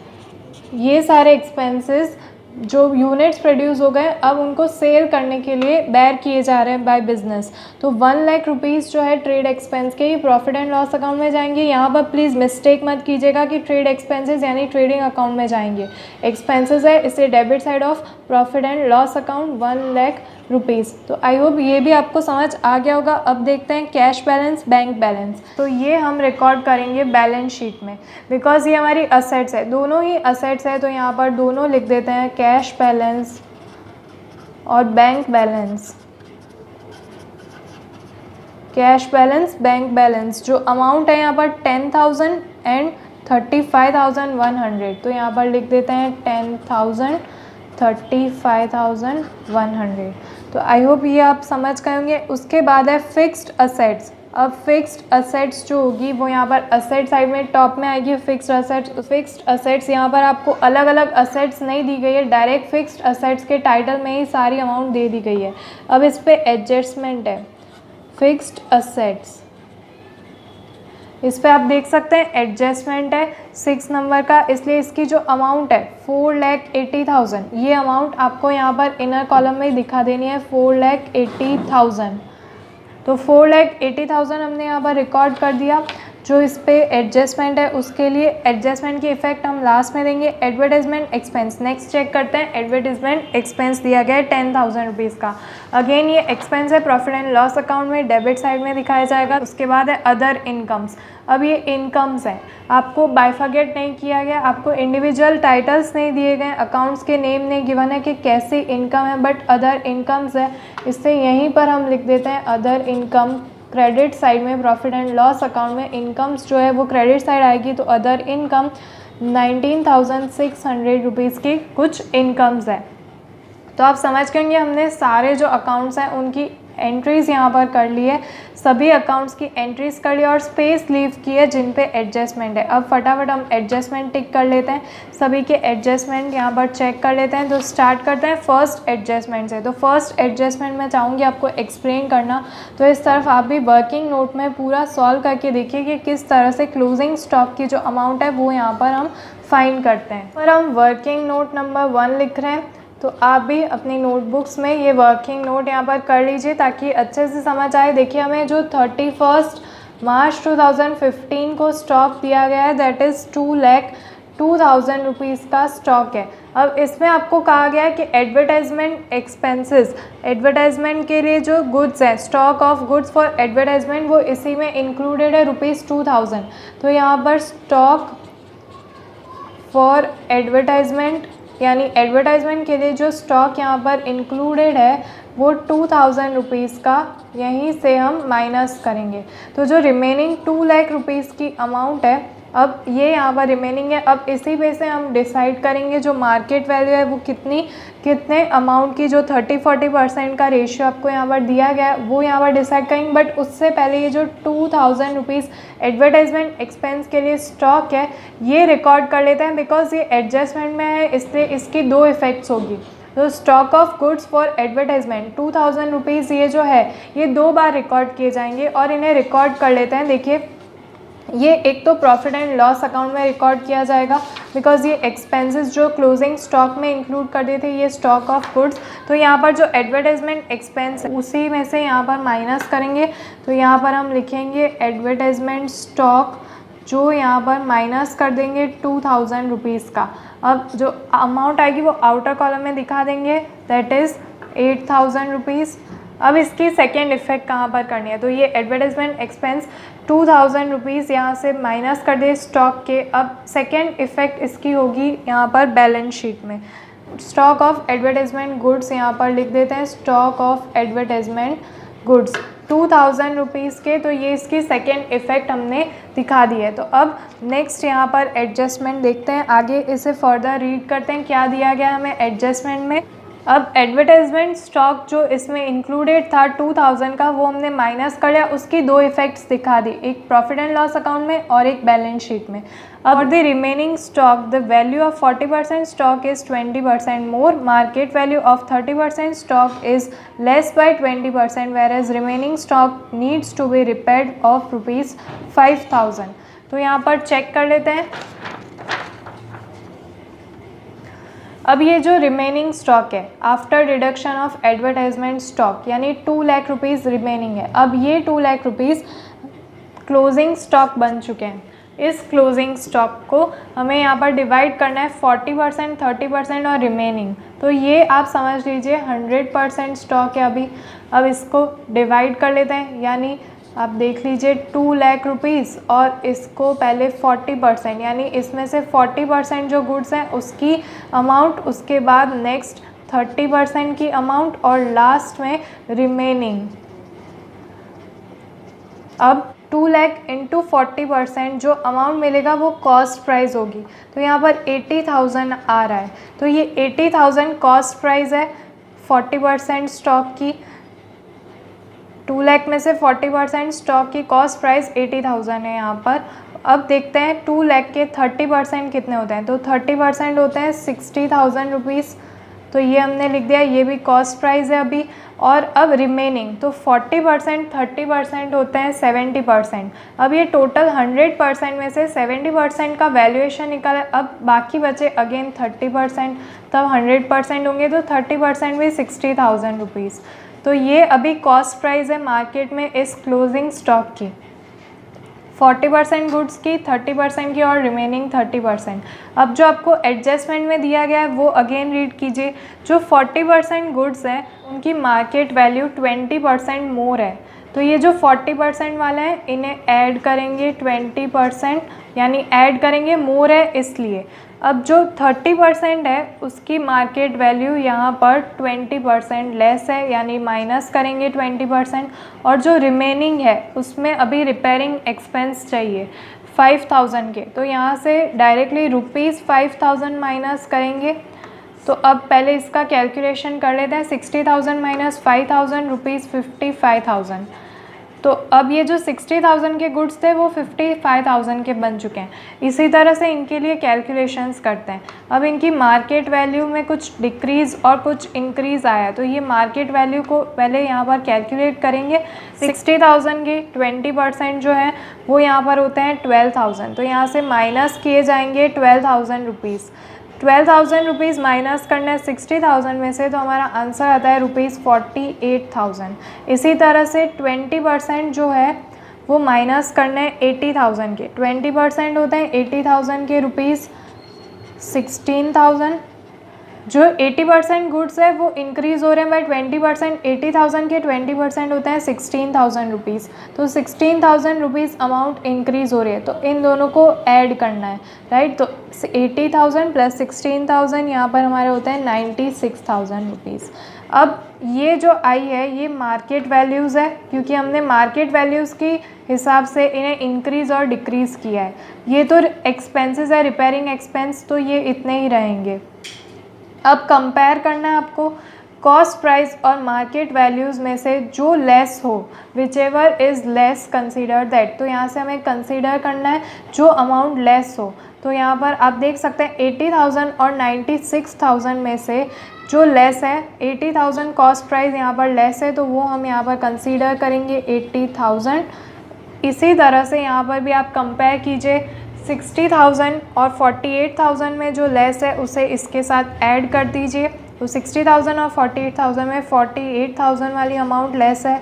ये सारे एक्सपेंसेस जो यूनिट्स प्रोड्यूस हो गए अब उनको सेल करने के लिए बेयर किए जा रहे हैं बाय बिजनेस। तो 1 लाख रुपीज़ जो है ट्रेड एक्सपेंस के ही प्रॉफिट एंड लॉस अकाउंट में जाएंगे। यहाँ पर प्लीज़ मिस्टेक मत कीजिएगा कि ट्रेड एक्सपेंसेस यानी ट्रेडिंग अकाउंट में जाएंगे। एक्सपेंसेस है, इससे debit side of profit and loss account 1 lakh rupees. तो आई होप ये भी आपको समझ आ गया होगा। अब देखते हैं कैश बैलेंस, बैंक बैलेंस। तो ये हम रिकॉर्ड करेंगे बैलेंस शीट में, बिकॉज ये हमारी असेट्स है, दोनों ही असेट्स है। तो यहाँ पर दोनों लिख देते हैं, कैश बैलेंस और bank balance. Cash balance, bank balance, जो अमाउंट है यहाँ पर 10,000 एंड 35,100। तो यहाँ पर लिख देते हैं 10,000 35,100। तो आई होप ये आप समझ गए होंगे। उसके बाद है फिक्स्ड असेट्स। अब फिक्स्ड असेट्स जो होगी वो यहाँ पर असेट साइड में टॉप में आएगी फिक्स्ड असेट्स। फिक्स्ड असेट्स यहाँ पर आपको अलग अलग असेट्स नहीं दी गई है, डायरेक्ट फिक्स्ड असेट्स के टाइटल में ही सारी अमाउंट दे दी गई है। अब इस पर एडजस्टमेंट है फिक्स्ड असेट्स, इस पर आप देख सकते हैं एडजस्टमेंट है 6 नंबर का, इसलिए इसकी जो अमाउंट है 4,80,000, ये अमाउंट आपको यहाँ पर इनर कॉलम में दिखा देनी है 4,80,000। तो 4,80,000 हमने यहाँ पर रिकॉर्ड कर दिया। जो इस पे एडजस्टमेंट है उसके लिए एडजस्टमेंट की इफेक्ट हम लास्ट में देंगे। एडवर्टाइजमेंट एक्सपेंस, नेक्स्ट चेक करते हैं। एडवर्टाइजमेंट एक्सपेंस दिया गया है 10,000 रुपीज़ का। अगेन ये एक्सपेंस है, प्रॉफिट एंड लॉस अकाउंट में डेबिट साइड में दिखाया जाएगा। उसके बाद है अदर इनकम्स। अब ये इनकम्स हैं, आपको बाइफर्केट नहीं किया गया, आपको इंडिविजुअल टाइटल्स नहीं दिए गए, अकाउंट्स के नेम नहीं गिवन है कि कैसी इनकम है, बट अदर इनकम्स है। इससे यहीं पर हम लिख देते हैं अदर इनकम। क्रेडिट साइड में प्रॉफिट एंड लॉस अकाउंट में इनकम्स जो है वो क्रेडिट साइड आएगी। तो अदर इनकम 19,600 रुपीज़ की कुछ इनकम्स है। तो आप समझ गए होंगे हमने सारे जो अकाउंट्स हैं उनकी एंट्रीज़ यहाँ पर कर ली है, सभी अकाउंट्स की एंट्रीज़ कर ली और स्पेस लीव की है जिन पे एडजस्टमेंट है। अब फटाफट हम एडजस्टमेंट टिक कर लेते हैं, सभी के एडजस्टमेंट यहाँ पर चेक कर लेते हैं। तो स्टार्ट करते हैं फर्स्ट एडजस्टमेंट से। तो फर्स्ट एडजस्टमेंट मैं चाहूँगी आपको एक्सप्लेन करना, तो इस तरफ आप भी वर्किंग नोट में पूरा सॉल्व करके देखिए कि किस तरह से क्लोजिंग स्टॉक की जो अमाउंट है वो यहाँ पर हम फाइंड करते हैं। पर हम वर्किंग नोट नंबर 1 लिख रहे हैं, तो आप भी अपनी नोटबुक्स में ये वर्किंग नोट यहाँ पर कर लीजिए ताकि अच्छे से समझ आए। देखिए हमें जो 31 मार्च 2015 को स्टॉक दिया गया है दैट इज़ 2,02,000 रुपीज़ का स्टॉक है। अब इसमें आपको कहा गया है कि एडवर्टाइजमेंट एक्सपेंसेस, एडवर्टाइजमेंट के लिए जो गुड्स हैं, stock of goods for advertisement, वो इसी में इंक्लूडेड है ₹2,000। तो यहाँ पर स्टॉक फॉर एडवर्टाइजमेंट, यानी एडवर्टाइजमेंट के लिए जो स्टॉक यहाँ पर इंक्लूडेड है वो 2000 रुपीज़ का यहीं से हम माइनस करेंगे। तो जो रिमेनिंग 2 लाख रुपीज़ की अमाउंट है, अब ये यहाँ पर रिमेनिंग है। अब इसी पे से हम डिसाइड करेंगे जो मार्केट वैल्यू है वो कितने अमाउंट की, जो 30-40% का रेशियो आपको यहाँ पर दिया गया है वो यहाँ पर डिसाइड करेंगे। बट उससे पहले ये जो 2000 रुपीज़ एडवर्टाइजमेंट एक्सपेंस के लिए स्टॉक है ये रिकॉर्ड कर लेते हैं, बिकॉज ये एडजस्टमेंट में है, इसलिए इसकी 2 इफ़ेक्ट्स होगी। तो stock of goods for advertisement 2000 rupees ये जो है ये 2 बार रिकॉर्ड किए जाएंगे और इन्हें रिकॉर्ड कर लेते हैं। देखिए, ये एक तो प्रॉफिट एंड लॉस अकाउंट में रिकॉर्ड किया जाएगा, बिकॉज ये एक्सपेंसेस जो क्लोजिंग स्टॉक में इंक्लूड कर देते हैं ये स्टॉक ऑफ गुड्स। तो यहाँ पर जो एडवर्टाइजमेंट एक्सपेंस है उसी में से यहाँ पर माइनस करेंगे। तो यहाँ पर हम लिखेंगे एडवर्टाइजमेंट स्टॉक, जो यहाँ पर माइनस कर देंगे 2000 रुपीज़ का। अब जो अमाउंट आएगी वो आउटर कॉलम में दिखा देंगे, दैट इज़ 8000 रुपीज़। अब इसकी सेकेंड इफेक्ट कहाँ पर करनी है, तो ये एडवर्टाइजमेंट एक्सपेंस 2000 रुपीज़ यहाँ से माइनस कर दे स्टॉक के। अब सेकेंड इफेक्ट इसकी होगी यहाँ पर बैलेंस शीट में। स्टॉक ऑफ एडवर्टाइजमेंट गुड्स यहाँ पर लिख देते हैं, stock of advertisement goods 2000 rupees के। तो ये इसकी सेकेंड इफेक्ट हमने दिखा दी है। तो अब नेक्स्ट यहाँ पर एडजस्टमेंट देखते हैं, आगे इसे फर्दर रीड करते हैं क्या दिया गया हमें एडजस्टमेंट में। अब एडवर्टाइजमेंट स्टॉक जो इसमें इंक्लूडेड था 2000 का वो हमने माइनस कर लिया, उसकी 2 इफेक्ट्स दिखा दी, एक प्रॉफिट एंड लॉस अकाउंट में और एक बैलेंस शीट में। अब the remaining stock the value of 40% stock is 20% more, market value of 30% stock is less by 20%, whereas remaining stock needs to be repaired of ₹5000। तो यहाँ पर चेक कर लेते हैं। अब ये जो रिमेनिंग स्टॉक है after deduction of advertisement stock, यानी 2 लाख रुपीज़ रिमेनिंग है। अब ये 2 लाख रुपीज़ क्लोजिंग स्टॉक बन चुके हैं। इस क्लोजिंग स्टॉक को हमें यहाँ पर डिवाइड करना है 40%, 30% और रिमेनिंग। तो ये आप समझ लीजिए 100% स्टॉक है अभी। अब इसको डिवाइड कर लेते हैं, यानी आप देख लीजिए 2 लाख रुपीज़ और इसको पहले 40%, यानी इसमें से 40% जो गुड्स हैं उसकी अमाउंट, उसके बाद नेक्स्ट 30% की अमाउंट और लास्ट में रिमेनिंग। अब 2 लाख इंटू 40% जो अमाउंट मिलेगा वो कॉस्ट प्राइस होगी। तो यहाँ पर 80,000 आ रहा है, तो ये 80,000 कॉस्ट प्राइस है 40% स्टॉक की। 2 लाख में से 40% स्टॉक की कॉस्ट प्राइस 80,000 है यहाँ पर। अब देखते हैं 2 लाख के 30% कितने होते हैं, तो 30% होते हैं 60,000 रुपीज़। तो ये हमने लिख दिया, ये भी कॉस्ट प्राइस है अभी। और अब रिमेनिंग, तो 40% 30% होते हैं 70%। अब ये टोटल 100% में से 70% का वैल्यूएशन निकाला, अब बाकी बचे अगेन 30%, तब 100% होंगे तो 30% भी 60,000 रुपीज़। तो ये अभी कॉस्ट प्राइस है मार्केट में इस क्लोजिंग स्टॉक की, 40% गुड्स की, 30% की और रिमेनिंग 30%। अब जो आपको एडजस्टमेंट में दिया गया है वो अगेन रीड कीजिए। जो 40% गुड्स हैं उनकी मार्केट वैल्यू 20% मोर है, तो ये जो 40% वाले हैं इन्हें ऐड करेंगे 20%, यानी ऐड करेंगे, मोर है इसलिए। अब जो 30% है उसकी मार्केट वैल्यू यहाँ पर 20% लेस है, यानी माइनस करेंगे 20%। और जो रिमेनिंग है उसमें अभी रिपेयरिंग एक्सपेंस चाहिए 5000 के, तो यहाँ से डायरेक्टली ₹5000 माइनस करेंगे। तो अब पहले इसका कैलकुलेशन कर लेते हैं, 60,000 माइनस 5,000 रुपीज़ 55,000। तो अब ये जो 60,000 के गुड्स थे वो 55,000 के बन चुके हैं। इसी तरह से इनके लिए कैलकुलेशंस करते हैं। अब इनकी मार्केट वैल्यू में कुछ डिक्रीज़ और कुछ इंक्रीज़ आया, तो ये मार्केट वैल्यू को पहले यहाँ पर कैलकुलेट करेंगे। 60,000 के 20% जो है वो यहाँ पर होते हैं 12,000, तो यहाँ से माइनस किए जाएंगे 12,000 रुपीज़। 12,000 रुपीज़ माइनस करना है 60,000 में से, तो हमारा आंसर आता है ₹48,000। इसी तरह से 20% जो है वो माइनस करना है 80,000 के, 20% होते हैं 80,000 के ₹16,000। जो 80% गुड्स है वो इंक्रीज़ हो रहे हैं बाई 20%। 80,000 के 20% होते हैं 16,000 रुपीज़, तो 16,000 रुपीज़ अमाउंट इंक्रीज़ हो रही है, तो इन दोनों को ऐड करना है, राइट। तो 80,000 प्लस 16,000 यहाँ पर हमारे होते हैं 96,000 रुपीज़। अब ये जो आई है ये मार्केट वैल्यूज़ है, क्योंकि हमने मार्केट वैल्यूज़ की हिसाब से इन्हें इंक्रीज़ और डिक्रीज़ किया है। ये तो एक्सपेंसेस है, रिपेयरिंग एक्सपेंस, तो ये इतने ही रहेंगे। अब कंपेयर करना है आपको कॉस्ट प्राइस और मार्केट वैल्यूज़ में से जो लेस हो, which ever is less consider that. तो यहाँ से हमें कंसीडर करना है जो अमाउंट लेस हो। तो यहाँ पर आप देख सकते हैं 80,000 और 96,000 में से जो लेस है, 80,000 कॉस्ट प्राइस यहाँ पर लेस है, तो वो हम यहाँ पर कंसीडर करेंगे 80,000। इसी तरह से यहाँ पर भी आप कंपेयर कीजिए 60,000 और 48,000 में जो लेस है उसे इसके साथ ऐड कर दीजिए। तो 60,000 और 48,000 में 48,000 वाली अमाउंट लेस है,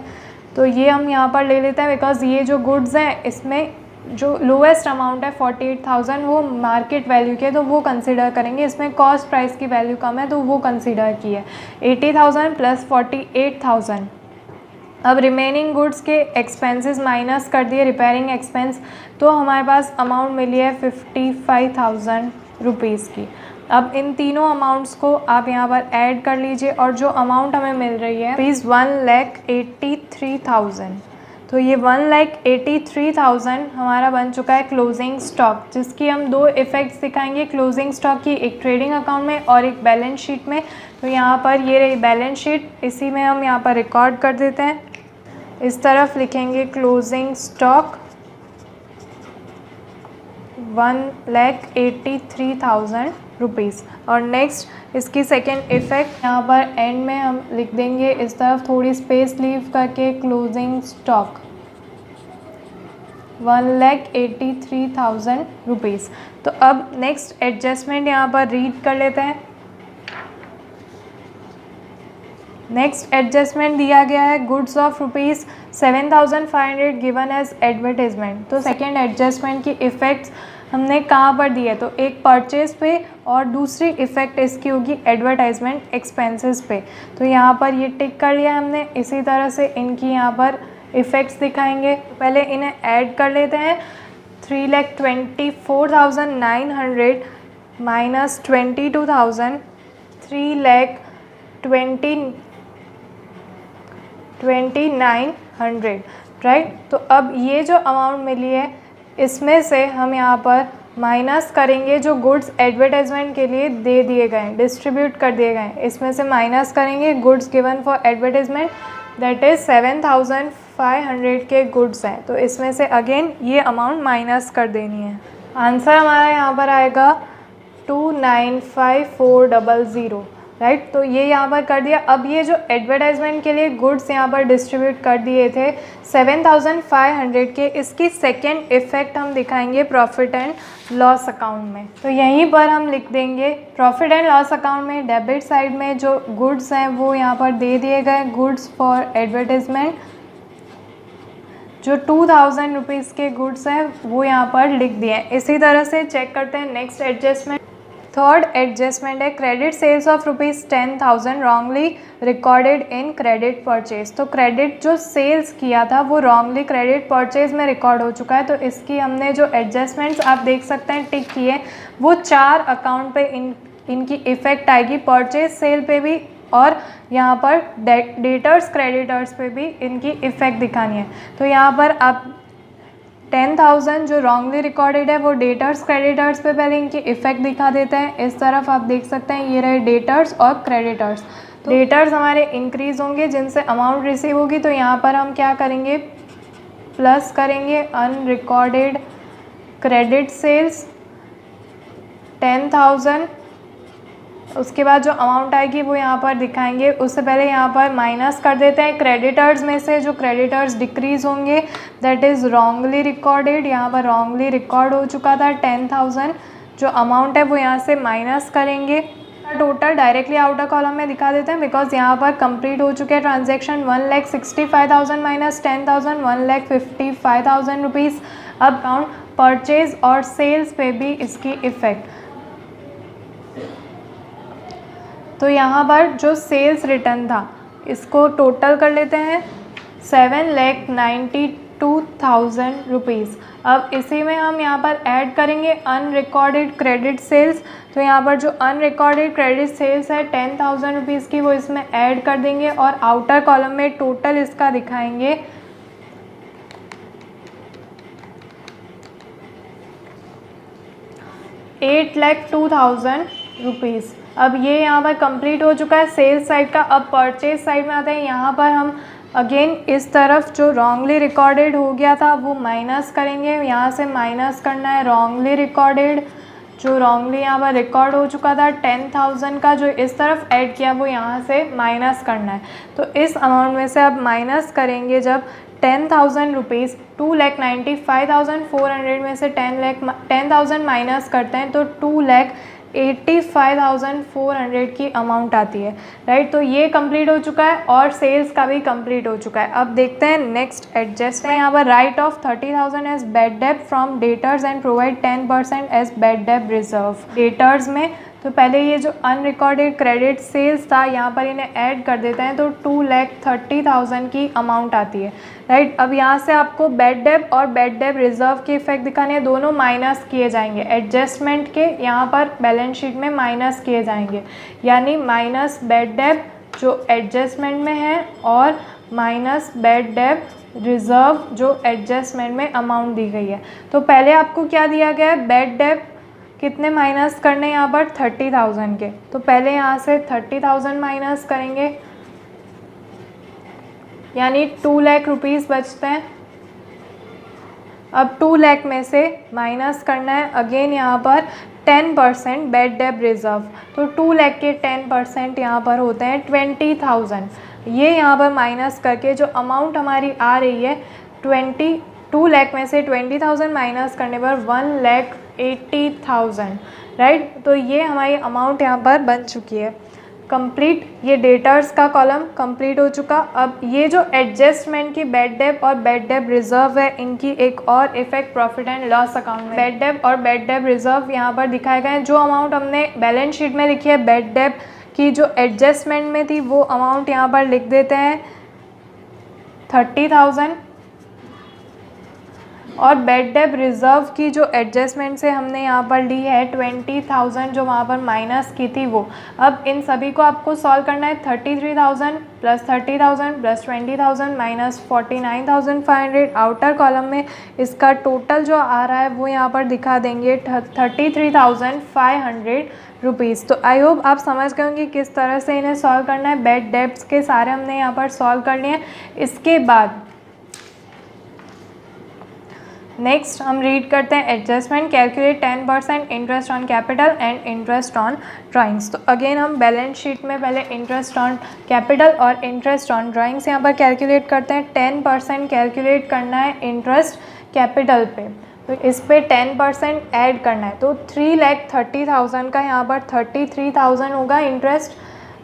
तो ये हम यहाँ पर ले लेते हैं, बिकॉज़ ये जो गुड्स हैं इसमें जो लोएस्ट अमाउंट है 48,000 वो मार्केट वैल्यू के, तो वो कंसिडर करेंगे। इसमें कॉस्ट प्राइस की वैल्यू कम है तो वो कंसिडर की है। 80,000 प्लस 48,000। अब रिमेनिंग गुड्स के एक्सपेंसेस माइनस कर दिए, रिपेयरिंग एक्सपेंस, तो हमारे पास अमाउंट मिली है 55,000 रुपीज़ की। अब इन तीनों अमाउंट्स को आप यहाँ पर ऐड कर लीजिए और जो अमाउंट हमें मिल रही है रुपीज़ 1,83,000। तो ये 1,83,000 हमारा बन चुका है क्लोजिंग स्टॉक, जिसकी हम दो इफ़ेक्ट्स दिखाएंगे क्लोजिंग स्टॉक की, एक ट्रेडिंग अकाउंट में और एक बैलेंस शीट में। तो यहाँ पर ये रही बैलेंस शीट, इसी में हम यहाँ पर रिकॉर्ड कर देते हैं। इस तरफ लिखेंगे क्लोजिंग स्टॉक 1,83,000 रुपीज़। और नेक्स्ट इसकी सेकेंड इफ़ेक्ट यहाँ पर एंड में हम लिख देंगे, इस तरफ थोड़ी स्पेस लीव करके क्लोजिंग स्टॉक 1,83,000 रुपीज़। तो अब नेक्स्ट एडजस्टमेंट यहाँ पर रीड कर लेते हैं। नेक्स्ट एडजस्टमेंट दिया गया है goods of rupees 7,500 given as advertisement. तो सेकेंड एडजस्टमेंट की इफ़ेक्ट्स हमने कहाँ पर दी है, तो एक परचेज पे और दूसरी इफ़ेक्ट इसकी होगी एडवर्टाइजमेंट एक्सपेंसेस पे। तो यहाँ पर ये टिक कर लिया हमने। इसी तरह से इनकी यहाँ पर इफ़ेक्ट्स दिखाएंगे। पहले इन्हें ऐड कर लेते हैं। 3,24,900 माइनस 22,000, 3,29,000, राइट। तो अब ये जो अमाउंट मिली है इसमें से हम यहाँ पर माइनस करेंगे जो गुड्स एडवर्टाइजमेंट के लिए दे दिए गए हैं, डिस्ट्रीब्यूट कर दिए गए हैं, इसमें से माइनस करेंगे goods given for advertisement, that is 7,500 के गुड्स हैं। तो इसमें से अगेन ये अमाउंट माइनस कर देनी है। आंसर हमारा यहाँ पर आएगा 2,95,400, राइट। तो ये यहाँ पर कर दिया। अब ये जो एडवर्टाइजमेंट के लिए गुड्स यहाँ पर डिस्ट्रीब्यूट कर दिए थे 7,500 के, इसकी सेकेंड इफ़ेक्ट हम दिखाएंगे प्रॉफिट एंड लॉस अकाउंट में। तो यहीं पर हम लिख देंगे प्रॉफिट एंड लॉस अकाउंट में डेबिट साइड में जो गुड्स हैं वो यहाँ पर दे दिए गए, गुड्स फॉर एडवर्टाइजमेंट। जो 2,000 रुपीज़ के गुड्स हैं वो यहाँ पर लिख दिए हैं। इसी तरह से चेक करते हैं नेक्स्ट एडजस्टमेंट। थर्ड एडजस्टमेंट है credit sales of rupees 10,000 wrongly recorded in credit purchase. तो क्रेडिट जो सेल्स किया था वो रॉन्गली क्रेडिट परचेज में रिकॉर्ड हो चुका है। तो इसकी हमने जो एडजस्टमेंट्स आप देख सकते हैं टिक किए, वो 4 अकाउंट पे इनकी इफ़ेक्ट आएगी, परचेज सेल पे भी और यहाँ पर डेटर्स क्रेडिटर्स पे भी इनकी इफ़ेक्ट दिखानी है। तो यहाँ पर आप 10,000 जो रॉन्गली रिकॉर्डेड है वो डेटर्स क्रेडिटर्स पे पहले इनकी इफ़ेक्ट दिखा देते हैं। इस तरफ आप देख सकते हैं ये रहे डेटर्स और क्रेडिटर्स। तो डेटर्स हमारे इंक्रीज़ होंगे जिनसे अमाउंट रिसीव होगी, तो यहाँ पर हम क्या करेंगे, प्लस करेंगे अनरिकॉर्डेड क्रेडिट सेल्स 10,000। उसके बाद जो अमाउंट आएगी वो यहाँ पर दिखाएंगे। उससे पहले यहाँ पर माइनस कर देते हैं क्रेडिटर्स में से जो क्रेडिटर्स डिक्रीज़ होंगे, दैट इज़ रॉन्गली रिकॉर्डेड। यहाँ पर रॉन्गली रिकॉर्ड हो चुका था 10,000, जो अमाउंट है वो यहाँ से माइनस करेंगे। टोटल डायरेक्टली आउटर कॉलम में दिखा देते हैं बिकॉज यहाँ पर कंप्लीट हो चुके हैं ट्रांजेक्शन। 1,65,000 minus 10,000, 1,55,000 rupees. अब अकाउंट परचेज और सेल्स पे भी इसकी इफ़ेक्ट। तो यहाँ पर जो सेल्स रिटर्न था इसको टोटल कर लेते हैं 7,92,000 रुपीज़। अब इसी में हम यहाँ पर ऐड करेंगे अनरिकॉर्डेड क्रेडिट सेल्स। तो यहाँ पर जो अनरिकॉर्डेड क्रेडिट सेल्स है 10,000 रुपीज़ की, वो इसमें ऐड कर देंगे और आउटर कॉलम में टोटल इसका दिखाएंगे 8,02,000 रुपीज़। अब ये यहाँ पर कंप्लीट हो चुका है सेल्स साइड का। अब परचेज साइड में आते हैं। यहाँ पर हम अगेन इस तरफ जो रॉन्गली रिकॉर्डेड हो गया था वो माइनस करेंगे। यहाँ से माइनस करना है रॉन्गली रिकॉर्डेड, जो रॉन्गली यहाँ पर रिकॉर्ड हो चुका था 10,000 का, जो इस तरफ ऐड किया वो यहाँ से माइनस करना है। तो इस अमाउंट में से अब माइनस करेंगे जब 10,000 रुपीज़ 2,95,400 में से 10,000 माइनस करते हैं तो 2,85,400 की अमाउंट आती है, राइट। तो ये कंप्लीट हो चुका है और सेल्स का भी कंप्लीट हो चुका है। अब देखते हैं नेक्स्ट एडजस्टमेंट। यहाँ पर write off 30,000 as bad debt from debtors and provide 10% as bad debt reserve. Debtors में तो पहले ये जो अनरिकॉर्डेड क्रेडिट सेल्स था यहाँ पर इन्हें ऐड कर देते हैं तो 2,30,000 की अमाउंट आती है, राइट। अब यहाँ से आपको बैड डेट और बैड डेट रिजर्व के इफेक्ट दिखाने हैं, दोनों माइनस किए जाएंगे। एडजस्टमेंट के यहाँ पर बैलेंस शीट में माइनस किए जाएंगे, यानी माइनस बैड डेट जो एडजस्टमेंट में है और माइनस बैड डेट रिजर्व जो एडजस्टमेंट में अमाउंट दी गई है। तो पहले आपको क्या दिया गया है, बैड डेट कितने माइनस करने यहाँ पर 30,000 के। तो पहले यहाँ से 30,000 माइनस करेंगे, यानी 2 लाख रुपीज़ बचते हैं। अब 2 लाख में से माइनस करना है अगेन यहाँ पर 10% बैड डेट रिजर्व। तो 2 लाख के 10% यहाँ पर होते हैं 20,000। ये यहाँ पर माइनस करके जो अमाउंट हमारी आ रही है 2 लाख में से 20,000 माइनस करने पर 1,80,000, राइट। तो ये हमारी अमाउंट यहाँ पर बन चुकी है कंप्लीट। ये डेटर्स का कॉलम कंप्लीट हो चुका। अब ये जो एडजस्टमेंट की बैड डेट और बैड डेट रिजर्व है, इनकी एक और effect profit and loss account में बैड डेट और बैड डेट रिजर्व यहाँ पर दिखाए गए हैं। जो अमाउंट हमने बैलेंस शीट में लिखी है बैड डेट की जो एडजस्टमेंट में थी वो अमाउंट यहाँ पर लिख देते हैं 30,000, और बैड डेट रिजर्व की जो एडजस्टमेंट से हमने यहाँ पर ली है 20,000 जो वहाँ पर माइनस की थी वो। अब इन सभी को आपको सॉल्व करना है। 33,000 plus 30,000 plus 20,000 minus 49,500। Outer column में इसका टोटल जो आ रहा है वो यहाँ पर दिखा देंगे 33,500 रुपीज़। तो आई होप आप समझ गए होंगे किस तरह से इन्हें सॉल्व करना है। बैड डेट्स के सारे हमने यहाँ पर सॉल्व कर लिए हैं। इसके बाद नेक्स्ट हम रीड करते हैं adjustment. Calculate 10% interest on capital and interest on drawings. तो अगेन हम बैलेंस शीट में पहले इंटरेस्ट ऑन कैपिटल और इंटरेस्ट ऑन ड्राइंग्स यहाँ पर कैलकुलेट करते हैं। 10% कैलकुलेट करना है इंटरेस्ट कैपिटल पे, तो इस पे 10% ऐड करना है। तो 3,30,000 का यहाँ पर 33,000 होगा इंटरेस्ट।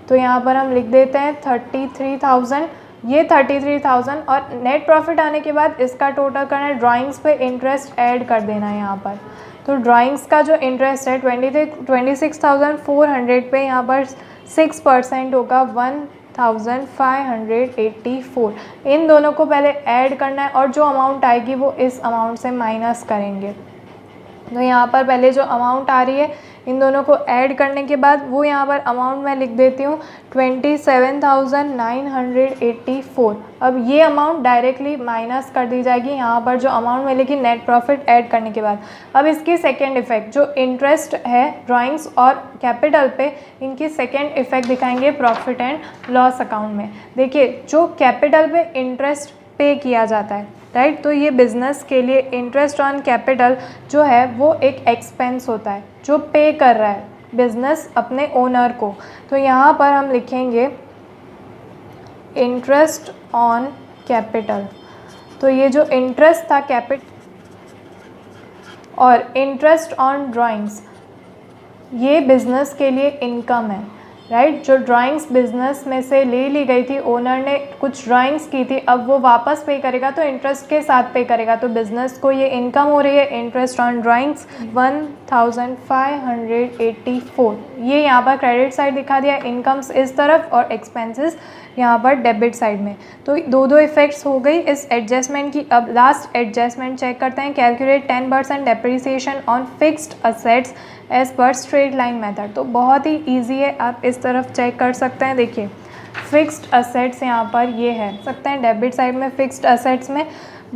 तो यहाँ पर हम लिख देते हैं 33,000, ये 33,000 और नेट प्रॉफिट आने के बाद इसका टोटल करना है। ड्राइंग्स पे इंटरेस्ट ऐड कर देना है यहाँ पर। तो ड्राइंग्स का जो इंटरेस्ट है 26,400 पे यहाँ पर 6% होगा 1,584। इन दोनों को पहले ऐड करना है और जो अमाउंट आएगी वो इस अमाउंट से माइनस करेंगे। तो यहाँ पर पहले जो अमाउंट आ रही है इन दोनों को ऐड करने के बाद वो यहाँ पर अमाउंट मैं लिख देती हूँ 27,984। अब ये अमाउंट डायरेक्टली माइनस कर दी जाएगी यहाँ पर जो अमाउंट मिलेगी नेट प्रॉफिट ऐड करने के बाद। अब इसकी सेकेंड इफेक्ट जो इंटरेस्ट है ड्राइंग्स और कैपिटल पे, इनकी सेकेंड इफेक्ट दिखाएंगे प्रॉफिट एंड लॉस अकाउंट में। देखिए जो कैपिटल पे इंटरेस्ट पे किया जाता है, राइट, तो ये बिज़नेस के लिए इंटरेस्ट ऑन कैपिटल जो है वो एक एक्सपेंस होता है जो पे कर रहा है बिज़नेस अपने ओनर को। तो यहाँ पर हम लिखेंगे इंटरेस्ट ऑन कैपिटल। तो ये जो इंटरेस्ट था कैपिटल और इंटरेस्ट ऑन ड्राइंग्स, ये बिज़नेस के लिए इनकम है। राइट। जो ड्राइंग्स बिजनेस में से ले ली गई थी, ओनर ने कुछ ड्राइंग्स की थी, अब वो वापस पे करेगा तो इंटरेस्ट के साथ पे करेगा, तो बिजनेस को ये इनकम हो रही है इंटरेस्ट ऑन ड्राइंग्स 1584। ये यहाँ पर क्रेडिट साइड दिखा दिया, इनकम्स इस तरफ और एक्सपेंसेस यहाँ पर डेबिट साइड में। तो दो इफेक्ट्स हो गई इस एडजस्टमेंट की। अब लास्ट एडजस्टमेंट चेक करते हैं। Calculate 10% depreciation on fixed assets as per straight line method. तो बहुत ही ईजी है, आप इस तरफ चेक कर सकते हैं। देखिए फिक्स्ड असेट्स यहाँ पर ये है, सकते हैं डेबिट साइड में फिक्स्ड असेट्स में।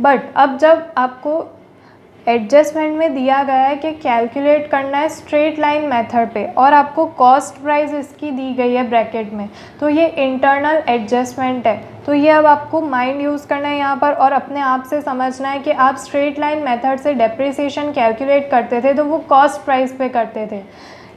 बट अब जब आपको एडजस्टमेंट में दिया गया है कि कैलकुलेट करना है स्ट्रेट लाइन मेथड पे और आपको कॉस्ट प्राइस इसकी दी गई है ब्रैकेट में, तो ये इंटरनल एडजस्टमेंट है। तो ये अब आपको माइंड यूज़ करना है यहाँ पर और अपने आप से समझना है कि आप स्ट्रेट लाइन मेथड से डेप्रिसिएशन कैलकुलेट करते थे तो वो कॉस्ट प्राइस पे करते थे।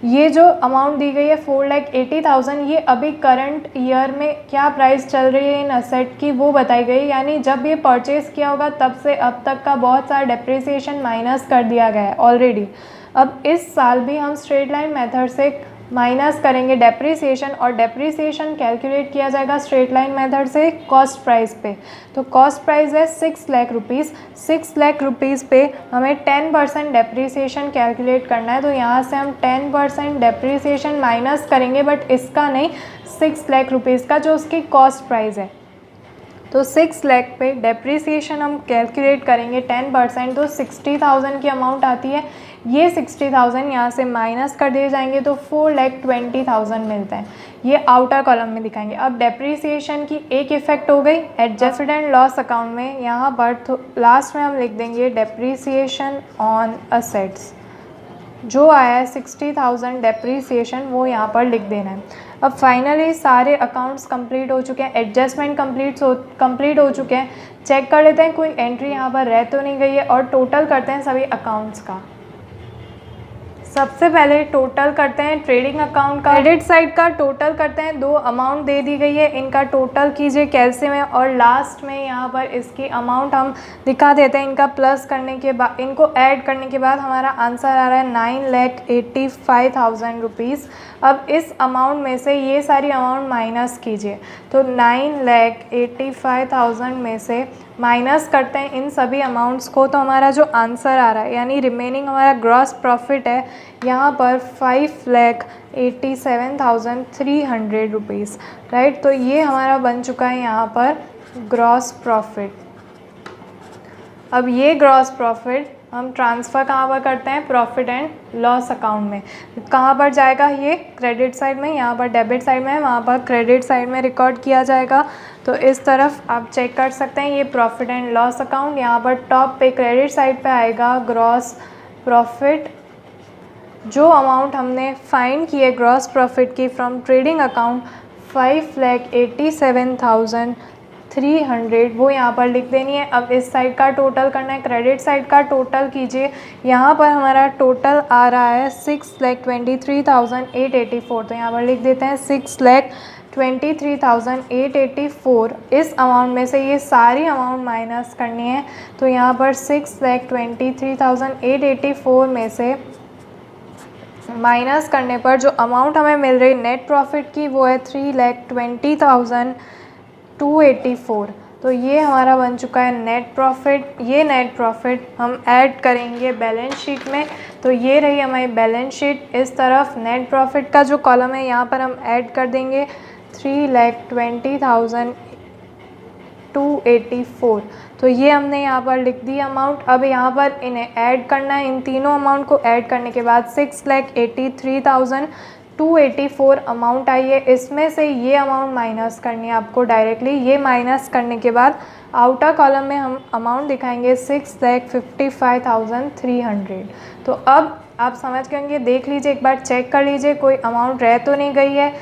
ये जो अमाउंट दी गई है 4,80,000, ये अभी करंट ईयर में क्या प्राइस चल रही है इन असेट की वो बताई गई, यानी जब ये परचेज़ किया होगा तब से अब तक का बहुत सारा डेप्रिसिएशन माइनस कर दिया गया है ऑलरेडी। अब इस साल भी हम स्ट्रेट लाइन मेथड से माइनस करेंगे डेप्रिसिएशन और डेप्रिसिएशन कैलकुलेट किया जाएगा स्ट्रेट लाइन मेथड से कॉस्ट प्राइस पे। तो कॉस्ट प्राइस है 6 लाख रुपीज़। 6 लाख रुपीज़ पे हमें 10% डेप्रिसिएशन कैलकुलेट करना है। तो यहाँ से हम 10% डेप्रिसिएशन माइनस करेंगे, बट इसका नहीं, 6 लाख रुपीज़ का जो उसकी कॉस्ट प्राइस है। तो 6 लाख पे डेप्रिसिएशन हम कैलकुलेट करेंगे 10%, तो 60,000 की अमाउंट आती है। ये 60,000 यहाँ से माइनस कर दिए जाएंगे तो 4,20,000 मिलता है। ये आउटर कॉलम में दिखाएंगे। अब डेप्रिसिएशन की एक इफेक्ट हो गई एडजस्टेड एंड लॉस अकाउंट में। यहाँ पर लास्ट में हम लिख देंगे डेप्रिसिएशन ऑन असेट्स। जो आया है 60,000 डेप्रिसिएशन वो यहाँ पर लिख देना है। अब फाइनली सारे अकाउंट्स कंप्लीट हो चुके हैं, एडजस्टमेंट कंप्लीट हो चुके हैं। चेक कर लेते हैं कोई एंट्री यहाँ पर रह तो नहीं गई है और टोटल करते हैं सभी अकाउंट्स का। सबसे पहले टोटल करते हैं ट्रेडिंग अकाउंट का। क्रेडिट साइड का टोटल करते हैं, दो अमाउंट दे दी गई है, इनका टोटल कीजिए कैसे में, और लास्ट में यहाँ पर इसकी अमाउंट हम दिखा देते हैं। इनका प्लस करने के बाद, इनको ऐड करने के बाद हमारा आंसर आ रहा है 9,85,000 रुपीज़। अब इस अमाउंट में से ये सारी अमाउंट माइनस कीजिए। तो 9,85,000 में से माइनस करते हैं इन सभी अमाउंट्स को, तो हमारा जो आंसर आ रहा है यानी रिमेनिंग हमारा ग्रॉस प्रॉफिट है यहाँ पर 5,87,300 रुपीज़, राइट। तो ये हमारा बन चुका है यहाँ पर ग्रॉस प्रॉफिट। अब ये ग्रॉस प्रॉफिट हम ट्रांसफ़र कहाँ पर करते हैं, प्रॉफिट एंड लॉस अकाउंट में। कहाँ पर जाएगा, ये क्रेडिट साइड में, यहाँ पर डेबिट साइड में है, वहाँ पर क्रेडिट साइड में रिकॉर्ड किया जाएगा। तो इस तरफ आप चेक कर सकते हैं, ये प्रॉफिट एंड लॉस अकाउंट, यहाँ पर टॉप पे क्रेडिट साइड पे आएगा ग्रॉस प्रॉफिट। जो अमाउंट हमने फाइंड की है ग्रॉस प्रॉफिट की फ्रॉम ट्रेडिंग अकाउंट 5,87,300, वो यहाँ पर लिख देनी है। अब इस साइड का टोटल करना है, क्रेडिट साइड का टोटल कीजिए। यहाँ पर हमारा टोटल आ रहा है 6,23,884, तो यहाँ पर लिख देते हैं 6,23,884। इस अमाउंट में से ये सारी अमाउंट माइनस करनी है, तो यहाँ पर 6,23,884 में से माइनस करने पर जो अमाउंट हमें मिल रही नेट प्रॉफिट की वो है 3,20,284। तो ये हमारा बन चुका है नेट प्रॉफिट। ये नेट प्रॉफिट हम ऐड करेंगे बैलेंस शीट में। तो ये रही हमारी बैलेंस शीट। इस तरफ नेट प्रॉफिट का जो कॉलम है यहाँ पर हम ऐड कर देंगे 3,20,284। तो ये हमने यहाँ पर लिख दी अमाउंट। अब यहाँ पर इन्हें ऐड करना है, इन तीनों अमाउंट को ऐड करने के बाद 6,83,284 अमाउंट आई है। इसमें से ये अमाउंट माइनस करनी है आपको डायरेक्टली। ये माइनस करने के बाद आउटर कॉलम में हम अमाउंट दिखाएंगे 6,55,300। तो अब आप समझ गए, देख लीजिए, एक बार चेक कर लीजिए कोई अमाउंट रह तो नहीं गई है,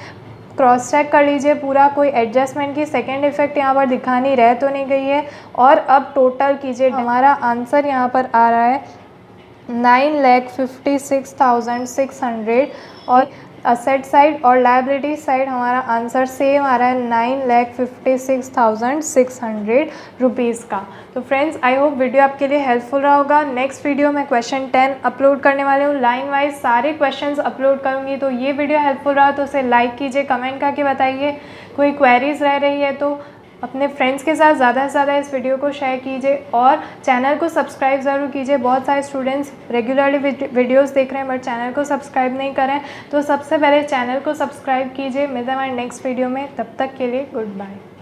क्रॉस चेक कर लीजिए पूरा, कोई एडजस्टमेंट की सेकेंड इफेक्ट यहाँ पर दिखानी रह तो नहीं गई है। और अब टोटल कीजिए, हमारा आंसर यहाँ पर आ रहा है 9,56,600। और असेट साइड और लायबिलिटी साइड हमारा आंसर सेम आ रहा है 9,56,600 रुपीज़ का। तो फ्रेंड्स आई होप वीडियो आपके लिए हेल्पफुल रहा होगा। नेक्स्ट वीडियो में क्वेश्चन 10 अपलोड करने वाले हूँ, लाइन वाइज सारे क्वेश्चंस अपलोड करूँगी। तो ये वीडियो हेल्पफुल रहा तो उसे लाइक कीजिए, कमेंट करके बताइए। कोई क्वेरीज रह रही है तो अपने फ्रेंड्स के साथ ज़्यादा से ज़्यादा इस वीडियो को शेयर कीजिए और चैनल को सब्सक्राइब ज़रूर कीजिए। बहुत सारे स्टूडेंट्स रेगुलरली वीडियोस देख रहे हैं बट चैनल को सब्सक्राइब नहीं करें, तो सबसे पहले चैनल को सब्सक्राइब कीजिए। मिलते हैं हमारे नेक्स्ट वीडियो में, तब तक के लिए गुड बाय।